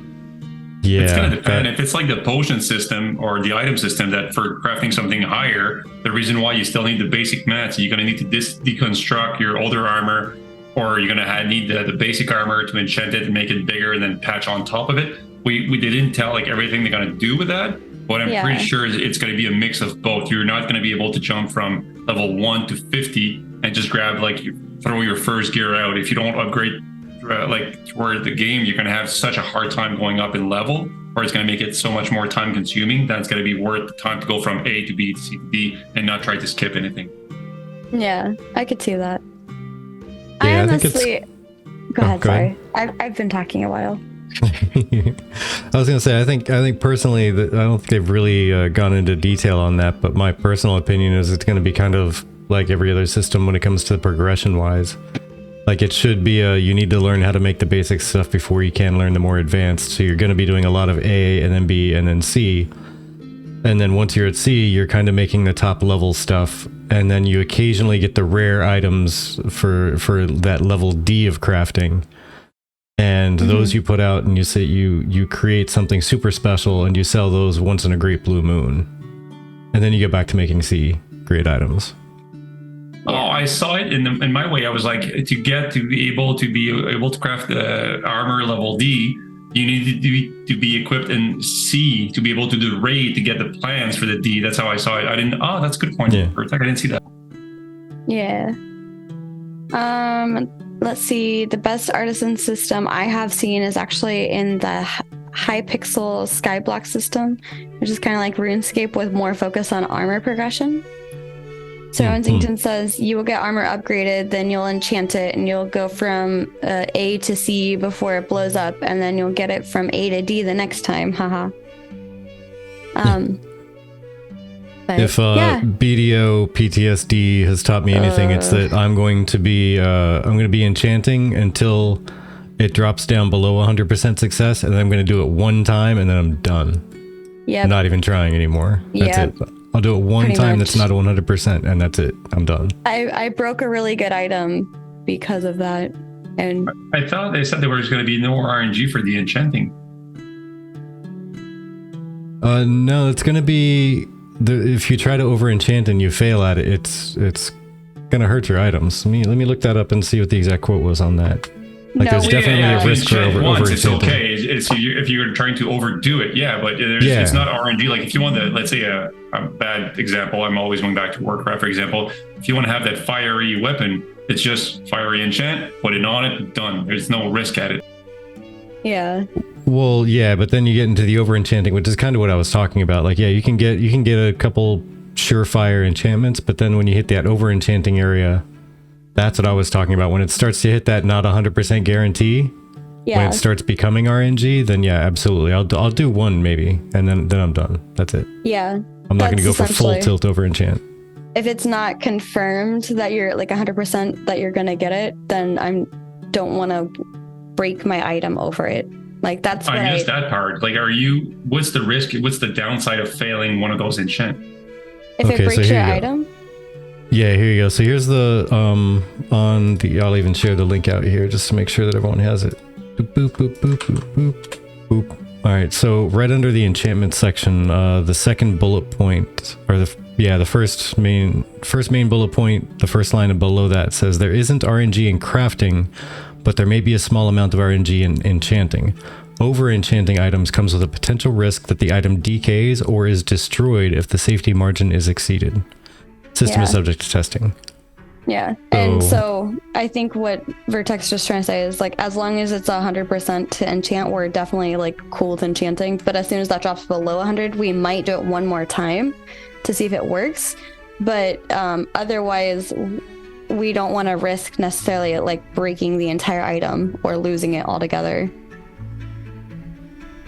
Yeah. It's going to depend. If it's like the potion system or the item system that for crafting something higher, the reason why you still need the basic mats, you're going to need to deconstruct your older armor, or you're going to need the basic armor to enchant it and make it bigger and then patch on top of it. We didn't tell like everything they're going to do with that. But I'm pretty sure it's going to be a mix of both. You're not going to be able to jump from level 1 to 50 and just grab throw your first gear out. If you don't upgrade toward the game, you're going to have such a hard time going up in level, or it's going to make it so much more time consuming that it's going to be worth the time to go from A to B to C to D and not try to skip anything. Yeah, I could see that. Yeah, I honestly... Go ahead, sorry. I've been talking a while. I was gonna say, I think personally that I don't think they've really gone into detail on that, but my personal opinion is it's going to be kind of like every other system when it comes to progression wise. Like it should be you need to learn how to make the basic stuff before you can learn the more advanced. So you're going to be doing a lot of A and then B and then C, and then once you're at C, you're kind of making the top level stuff, and then you occasionally get the rare items for that level D of crafting. And those you put out and you say you create something super special and you sell those once in a great blue moon. And then you get back to making C grade items. Oh, I saw it in my way. I was like, to be able to craft the armor level D, you need to be equipped in C to be able to do the raid to get the plans for the D. That's how I saw it. I didn't. Oh, that's a good point. Yeah. I didn't see that. Yeah. Let's see. The best artisan system I have seen is actually in the high pixel skyblock system, which is kind of like RuneScape with more focus on armor progression. So Ensington says you will get armor upgraded, then you'll enchant it, and you'll go from A to C before it blows up, and then you'll get it from A to D the next time. Haha. But, if BDO PTSD has taught me anything, it's that I'm going to be enchanting until it drops down below 100% success, and then I'm going to do it one time, and then I'm done. Yeah. I'm not even trying anymore. That's it. I'll do it one time that's not 100%, and that's it. I'm done. I broke a really good item because of that. And I thought they said there was going to be no RNG for the enchanting. No, it's going to be... if you try to over-enchant and you fail at it, it's going to hurt your items. Let me look that up and see what the exact quote was on that. Like, there's definitely a risk for over-enchanting. It's okay. If you're trying to overdo it, but it's not RNG. Like, if you want let's say a bad example, I'm always going back to Warcraft, for example. If you want to have that fiery weapon, it's just fiery enchant, put it on it, done. There's no risk at it. Yeah. Well, yeah, but then you get into the over-enchanting, which is kind of what I was talking about. Like, yeah, you can get a couple surefire enchantments, but then when you hit that over-enchanting area, that's what I was talking about. When it starts to hit that not 100% guarantee, when it starts becoming RNG, then yeah, absolutely. I'll do one maybe, and then I'm done. That's it. Yeah. I'm not going to go for full tilt over-enchant. If it's not confirmed that you're like 100% that you're going to get it, then I don't want to break my item over it. Like, that's what I missed that part. Like, what's the risk? What's the downside of failing one of those enchant? If it breaks your item? Yeah, here you go. So here's the, I'll even share the link out here just to make sure that everyone has it. Boop, boop, boop, boop, boop, boop, boop. All right, so right under the enchantment section, the second bullet point, or the first main bullet point, the first line and below that says there isn't RNG in crafting, but there may be a small amount of RNG in enchanting. Over-enchanting items comes with a potential risk that the item decays or is destroyed if the safety margin is exceeded. System is subject to testing. Yeah, and so I think what Vertex is just trying to say is, like, as long as it's 100% to enchant, we're definitely like cool with enchanting. But as soon as that drops below 100, we might do it one more time to see if it works. But otherwise, we don't want to risk necessarily like breaking the entire item or losing it altogether.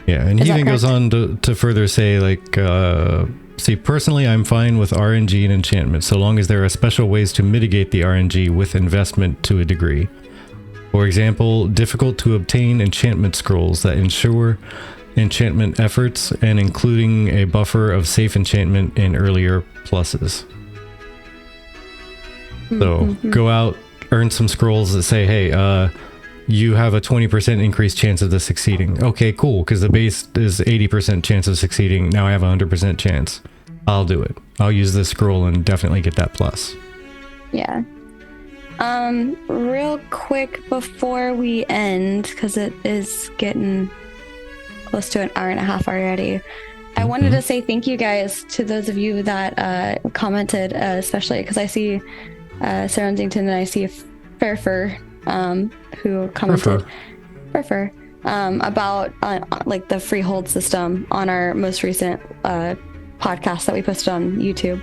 Yeah, and he even goes on to further say, like, see, personally, I'm fine with RNG and enchantment, so long as there are special ways to mitigate the RNG with investment to a degree. For example, difficult to obtain enchantment scrolls that ensure enchantment efforts, and including a buffer of safe enchantment in earlier pluses. So go out, earn some scrolls that say, hey, you have a 20% increased chance of this succeeding. Okay, cool, because the base is 80% chance of succeeding. Now I have a 100% chance. I'll do it. I'll use this scroll and definitely get that plus. Yeah. Real quick before we end, because it is getting close to an hour and a half already, I wanted to say thank you guys to those of you that commented, especially because I see Sarah Ensington and I see Fairfur, who commented about like the Freehold system on our most recent podcast that we posted on YouTube.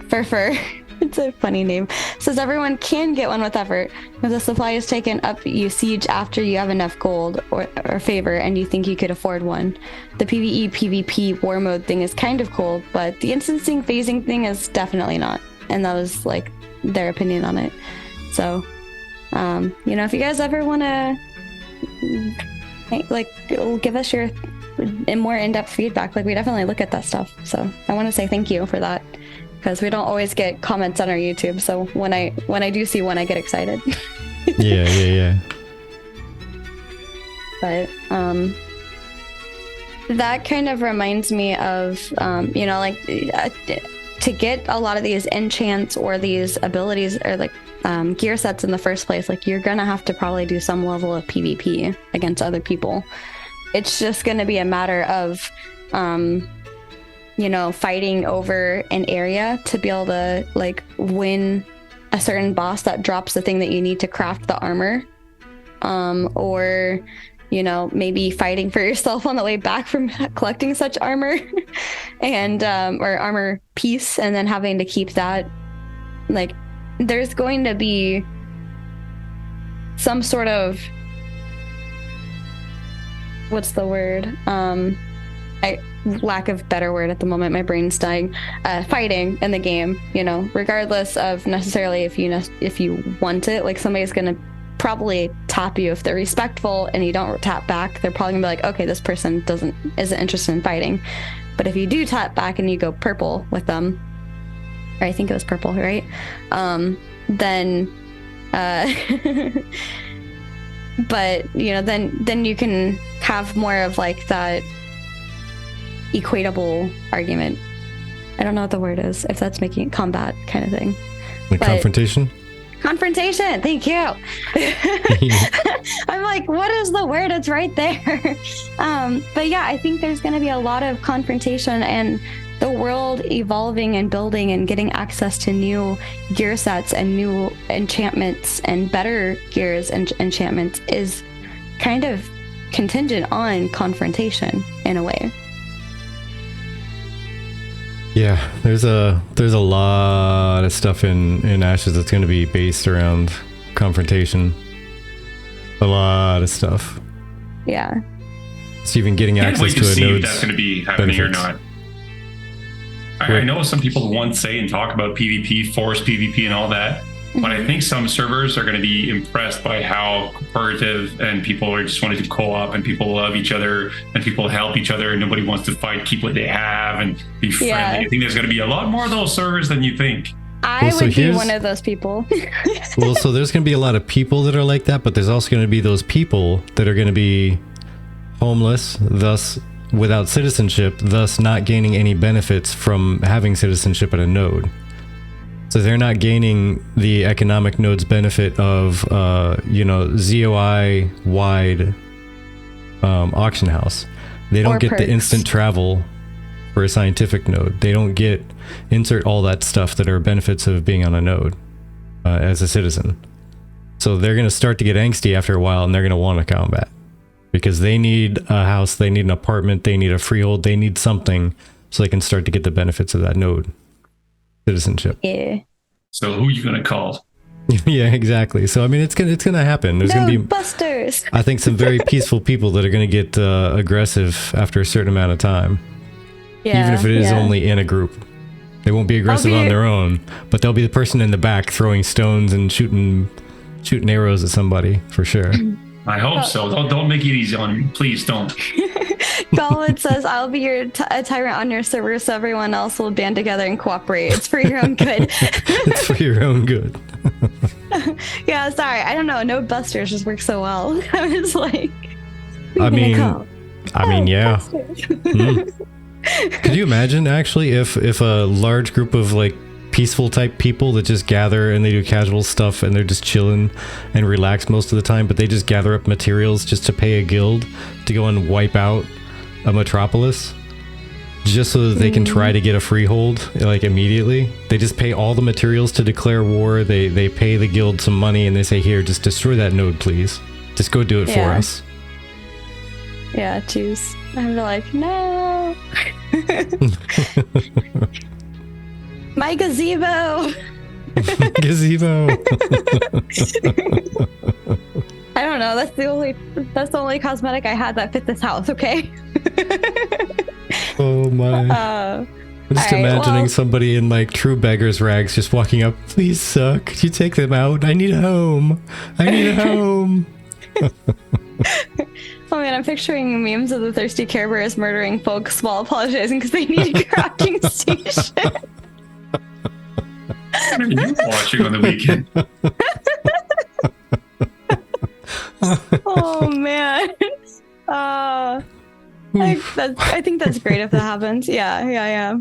Fairfur, it's a funny name, says everyone can get one with effort. If the supply is taken up, you siege after you have enough gold or favor and you think you could afford one. The PvE PvP war mode thing is kind of cool, but the instancing phasing thing is definitely not. And that was like their opinion on it. So if you guys ever want to like give us your more in-depth feedback, like we definitely look at that stuff. So I want to say thank you for that, because we don't always get comments on our YouTube. So when I do see one, I get excited. Yeah. But that kind of reminds me of, to get a lot of these enchants or these abilities or like gear sets in the first place, like you're gonna have to probably do some level of PvP against other people. It's just gonna be a matter of, fighting over an area to be able to like win a certain boss that drops the thing that you need to craft the armor, or maybe fighting for yourself on the way back from collecting such armor and or armor piece, and then having to keep that. Like there's going to be some sort of, what's the word, lack of better word at the moment, my brain's dying, fighting in the game, regardless of necessarily if you want it. Like somebody's gonna probably tap you. If they're respectful and you don't tap back, they're probably gonna be like, okay, this person isn't interested in fighting. But if you do tap back and you go purple with them, or I think it was purple, right? Then but then you can have more of like that equatable argument. I don't know what the word is, if that's making it combat kind of thing. Like confrontation? Confrontation, thank you. I'm like, what is the word? It's right there. But yeah, I think there's going to be a lot of confrontation, and the world evolving and building and getting access to new gear sets and new enchantments and better gears and enchantments is kind of contingent on confrontation in a way. Yeah, there's a lot of stuff in Ashes that's going to be based around confrontation. A lot of stuff. Yeah. It's even getting Can't access wait to to a see node's if that's going to be happening benefits. or not. I know some people once say and talk about PvP, forced PvP and all that, but I think some servers are going to be impressed by how cooperative and people are just wanting to co-op and people love each other and people help each other and nobody wants to fight, keep what they have and be friendly. Yeah. I think there's going to be a lot more of those servers than you think. I would be one of those people. Well, so there's going to be a lot of people that are like that, but there's also going to be those people that are going to be homeless, thus without citizenship, thus not gaining any benefits from having citizenship at a node. So they're not gaining the economic node's benefit of, ZOI wide auction house. They don't get the instant travel for a scientific node. They don't get insert all that stuff that are benefits of being on a node as a citizen. So they're going to start to get angsty after a while, and they're going to want to combat because they need a house, they need an apartment, they need a freehold, they need something so they can start to get the benefits of that node citizenship. Yeah. So who are you going to call? Yeah, exactly. So I mean, it's gonna happen. There's gonna be busters. I think some very peaceful people that are gonna get aggressive after a certain amount of time. Yeah, even if it is only in a group. They won't be aggressive on their own, but they'll be the person in the back throwing stones and shooting arrows at somebody for sure. I hope so. Don't make it easy on me. Please don't. Galwood says, I'll be a tyrant on your server so everyone else will band together and cooperate. It's for your own good. It's for your own good. Yeah, sorry. I don't know. Node busters just work so well. I was like, yeah. Could you imagine actually if a large group of like peaceful type people that just gather and they do casual stuff and they're just chilling and relax most of the time, but they just gather up materials just to pay a guild to go and wipe out a metropolis just so that they can try to get a freehold like immediately. They just pay all the materials to declare war. They pay the guild some money and they say, here, just destroy that node, please. Just go do it for us. Yeah, choose. I'm like, no. My gazebo. Gazebo. I don't know. That's the only cosmetic I had that fit this house. Okay. Oh my. I'm just imagining somebody in like true beggar's rags just walking up. Please, sir, could you take them out? I need a home. I need a home. Oh man, I'm picturing memes of the thirsty Care Bears murdering folks while apologizing because they need a crafting station. What are you watching on the weekend? Oh man. I think that's great if that happens. Yeah.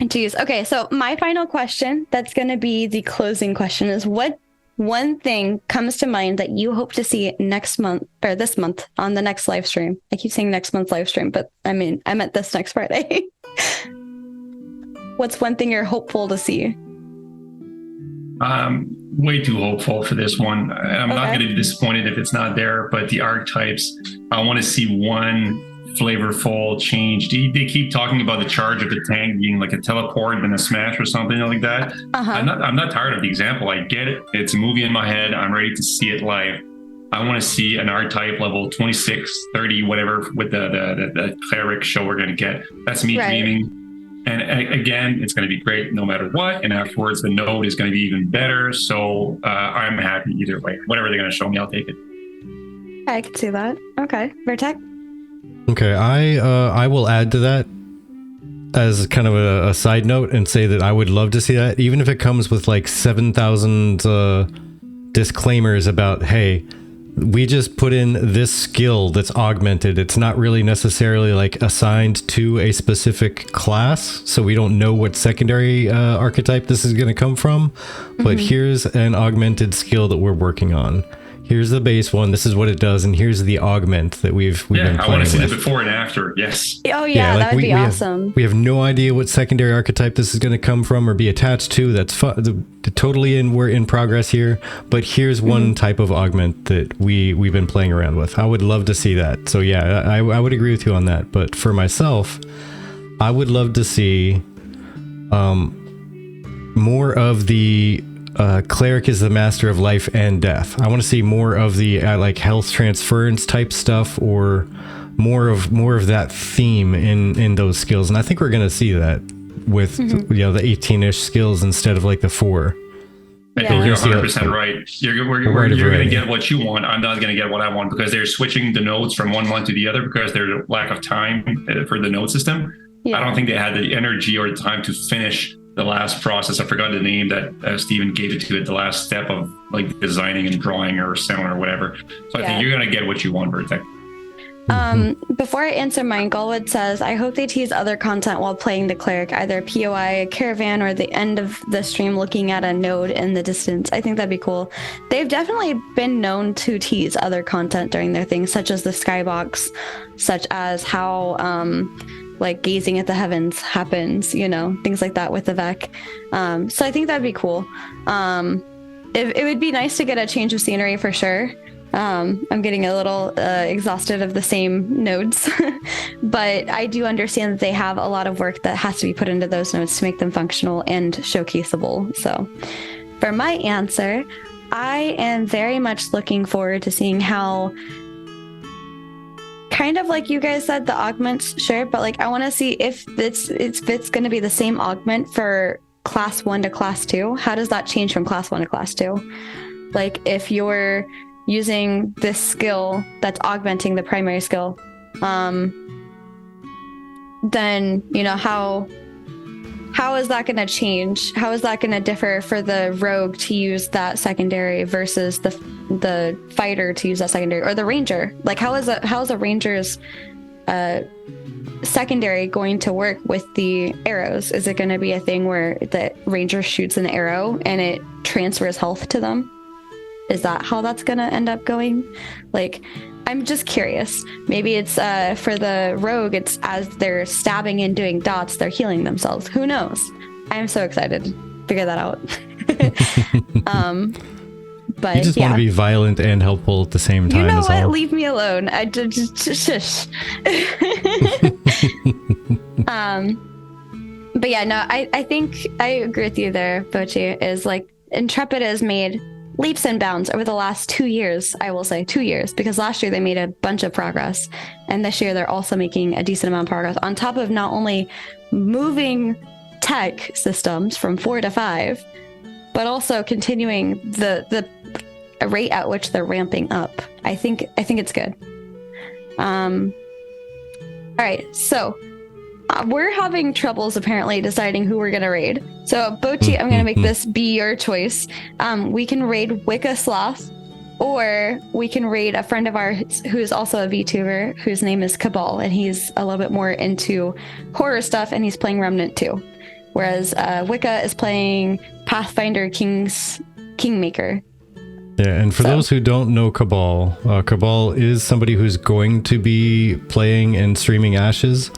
Geez. Okay, so my final question, that's going to be the closing question, is what one thing comes to mind that you hope to see next month or this month on the next live stream? I keep saying next month's live stream, but I meant this next Friday. What's one thing you're hopeful to see? Way too hopeful for this one. I'm not going to be disappointed if it's not there, but the archetypes, I want to see one flavorful change. They keep talking about the charge of the tank being like a teleport and a smash or something like that. I'm not tired of the example. I get it. It's a movie in my head. I'm ready to see it live. I want to see an archetype level 26, 30, whatever, with the cleric show we're going to get. That's me dreaming. And again, it's going to be great no matter what. And afterwards, the node is going to be even better. So I'm happy either way. Whatever they're going to show me, I'll take it. I can see that. Okay. Vertec? Okay, I will add to that as kind of a side note and say that I would love to see that, even if it comes with like 7,000 disclaimers about, hey, we just put in this skill that's augmented. It's not really necessarily like assigned to a specific class, so we don't know what secondary archetype this is going to come from. But here's an augmented skill that we're working on. Here's the base one. This is what it does, and here's the augment that we've been playing with. I want to see the before and after. Yes. Oh yeah, like that would be awesome. We have no idea what secondary archetype this is going to come from or be attached to. That's totally we're in progress here. But here's one type of augment that we've been playing around with. I would love to see that. So yeah, I would agree with you on that. But for myself, I would love to see more of the cleric is the master of life and death. I want to see more of the like health transference type stuff, or more of that theme in those skills. And I think we're going to see that with the 18-ish skills instead of like the 4. Yeah. You're 100% right. You're going to get what you want. I'm not going to get what I want, because they're switching the nodes from one month to the other because there's lack of time for the node system. I don't think they had the energy or the time to finish the last process. I forgot the name that Stephen gave it to it, the last step of like designing and drawing or sound or whatever. So I think you're going to get what you want, Vertec. Before I answer mine, Galwood says, I hope they tease other content while playing the cleric, either POI, a caravan, or the end of the stream looking at a node in the distance. I think that'd be cool. They've definitely been known to tease other content during their things, such as the skybox, such as how like gazing at the heavens happens, things like that with the Vec. So I think that'd be cool. It would be nice to get a change of scenery for sure. I'm getting a little exhausted of the same nodes, but I do understand that they have a lot of work that has to be put into those nodes to make them functional and showcaseable. So for my answer, I am very much looking forward to seeing how, kind of like you guys said, the augments, sure, but like I want to see if it's going to be the same augment for class 1 to class 2. How does that change from class 1 to class 2? Like if you're using this skill that's augmenting the primary skill, then how is that going to change? How is that going to differ for the rogue to use that secondary versus the fighter to use that secondary, or the ranger? Like how is a ranger's secondary going to work with the arrows? Is it going to be a thing where the ranger shoots an arrow and it transfers health to them? Is that how that's going to end up going? Like, I'm just curious. Maybe it's for the rogue, it's as they're stabbing and doing dots, they're healing themselves. Who knows? I'm so excited to figure that out. But you just want to be violent and helpful at the same time. You know as what? all. Leave me alone. I just shush. But yeah, no, I think I agree with you there, Beauchee. Is like Intrepid has made leaps and bounds over the last 2 years. I will say 2 years, because last year they made a bunch of progress, and this year they're also making a decent amount of progress on top of not only moving tech systems from 4 to 5, but also continuing the rate at which they're ramping up. I think it's good. All right, so we're having troubles apparently deciding who we're gonna raid. So Beauchee, I'm gonna make this be your choice. We can raid Wicca Sloth, Or we can raid a friend of ours who's also a VTuber, whose name is Cabal, and he's a little bit more into horror stuff, and he's playing Remnant 2. Whereas Wicca is playing Pathfinder Kingmaker. Yeah, and for those who don't know Cabal, Cabal is somebody who's going to be playing and streaming Ashes,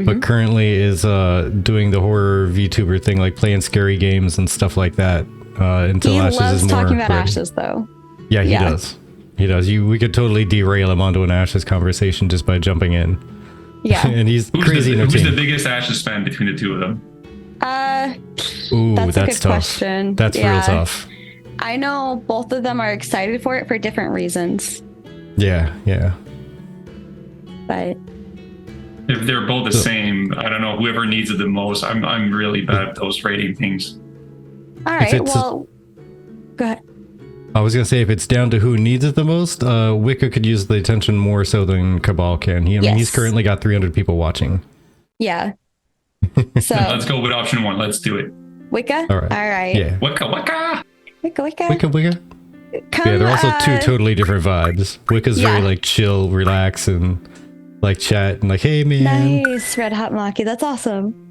but currently is doing the horror VTuber thing, like playing scary games and stuff like that. Until He Ashes loves is more talking about ready. Ashes, though. Yeah, he does. He does. We could totally derail him onto an Ashes conversation just by jumping in. Yeah. And he's Who's crazy the entertaining. biggest Ashes fan between the two of them? Ooh, that's a good tough. question. That's real tough. I know both of them are excited for it for different reasons. Yeah. But If they're both the same, I don't know. Whoever needs it the most, I'm really bad at those rating things. all right, well, go ahead. I was gonna say, if it's down to who needs it the most, Wicca could use the attention more so than Cabal can. I mean, he's currently got 300 people watching. Yeah. So Let's go with option 1. Let's do it. Wicca. All right. Yeah. Wicca. Wicca. Come, Yeah, they're also two totally different vibes. Wicca's very like chill, relax, and like chat and like, hey man. Nice, Red Hot Maki. That's awesome.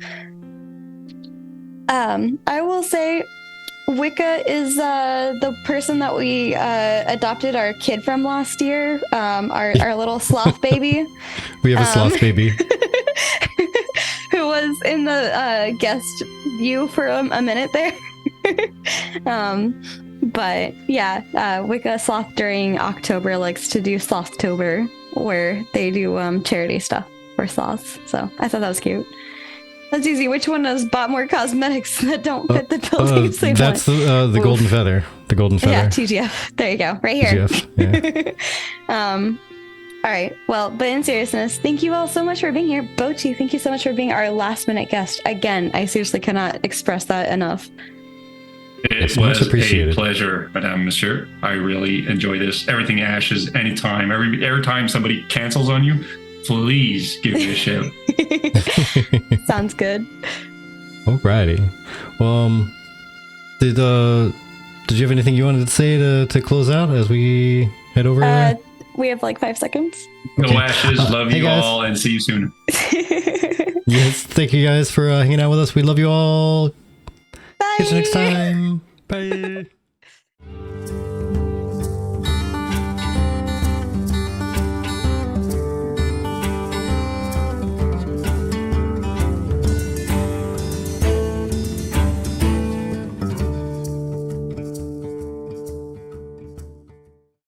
I will say Wicca is the person that we adopted our kid from last year, our little sloth baby. We have a sloth baby. Who was in the guest view for a minute there. But yeah, Wicca Sloth during October likes to do Slothtober, where they do charity stuff for sloths. So I thought that was cute. That's easy. Which one has bought more cosmetics that don't fit the buildings they that's want? the golden feather. The golden feather. Yeah, TGF. There you go. Right here. TGF, yeah. All right. Well, but in seriousness, thank you all so much for being here. Beauchee, thank you so much for being our last minute guest. Again, I seriously cannot express that enough. It was a pleasure, Madame Monsieur. I really enjoy this. Everything Ashes, anytime. Every time somebody cancels on you, please give me a shout. Sounds good. Alrighty. Well, did you have anything you wanted to say to close out as we head over there? We have like 5 seconds. Go Ashes. Love you guys. all, and see you soon. Yes, thank you guys for hanging out with us. We love you all. Bye. Catch you next time. Bye.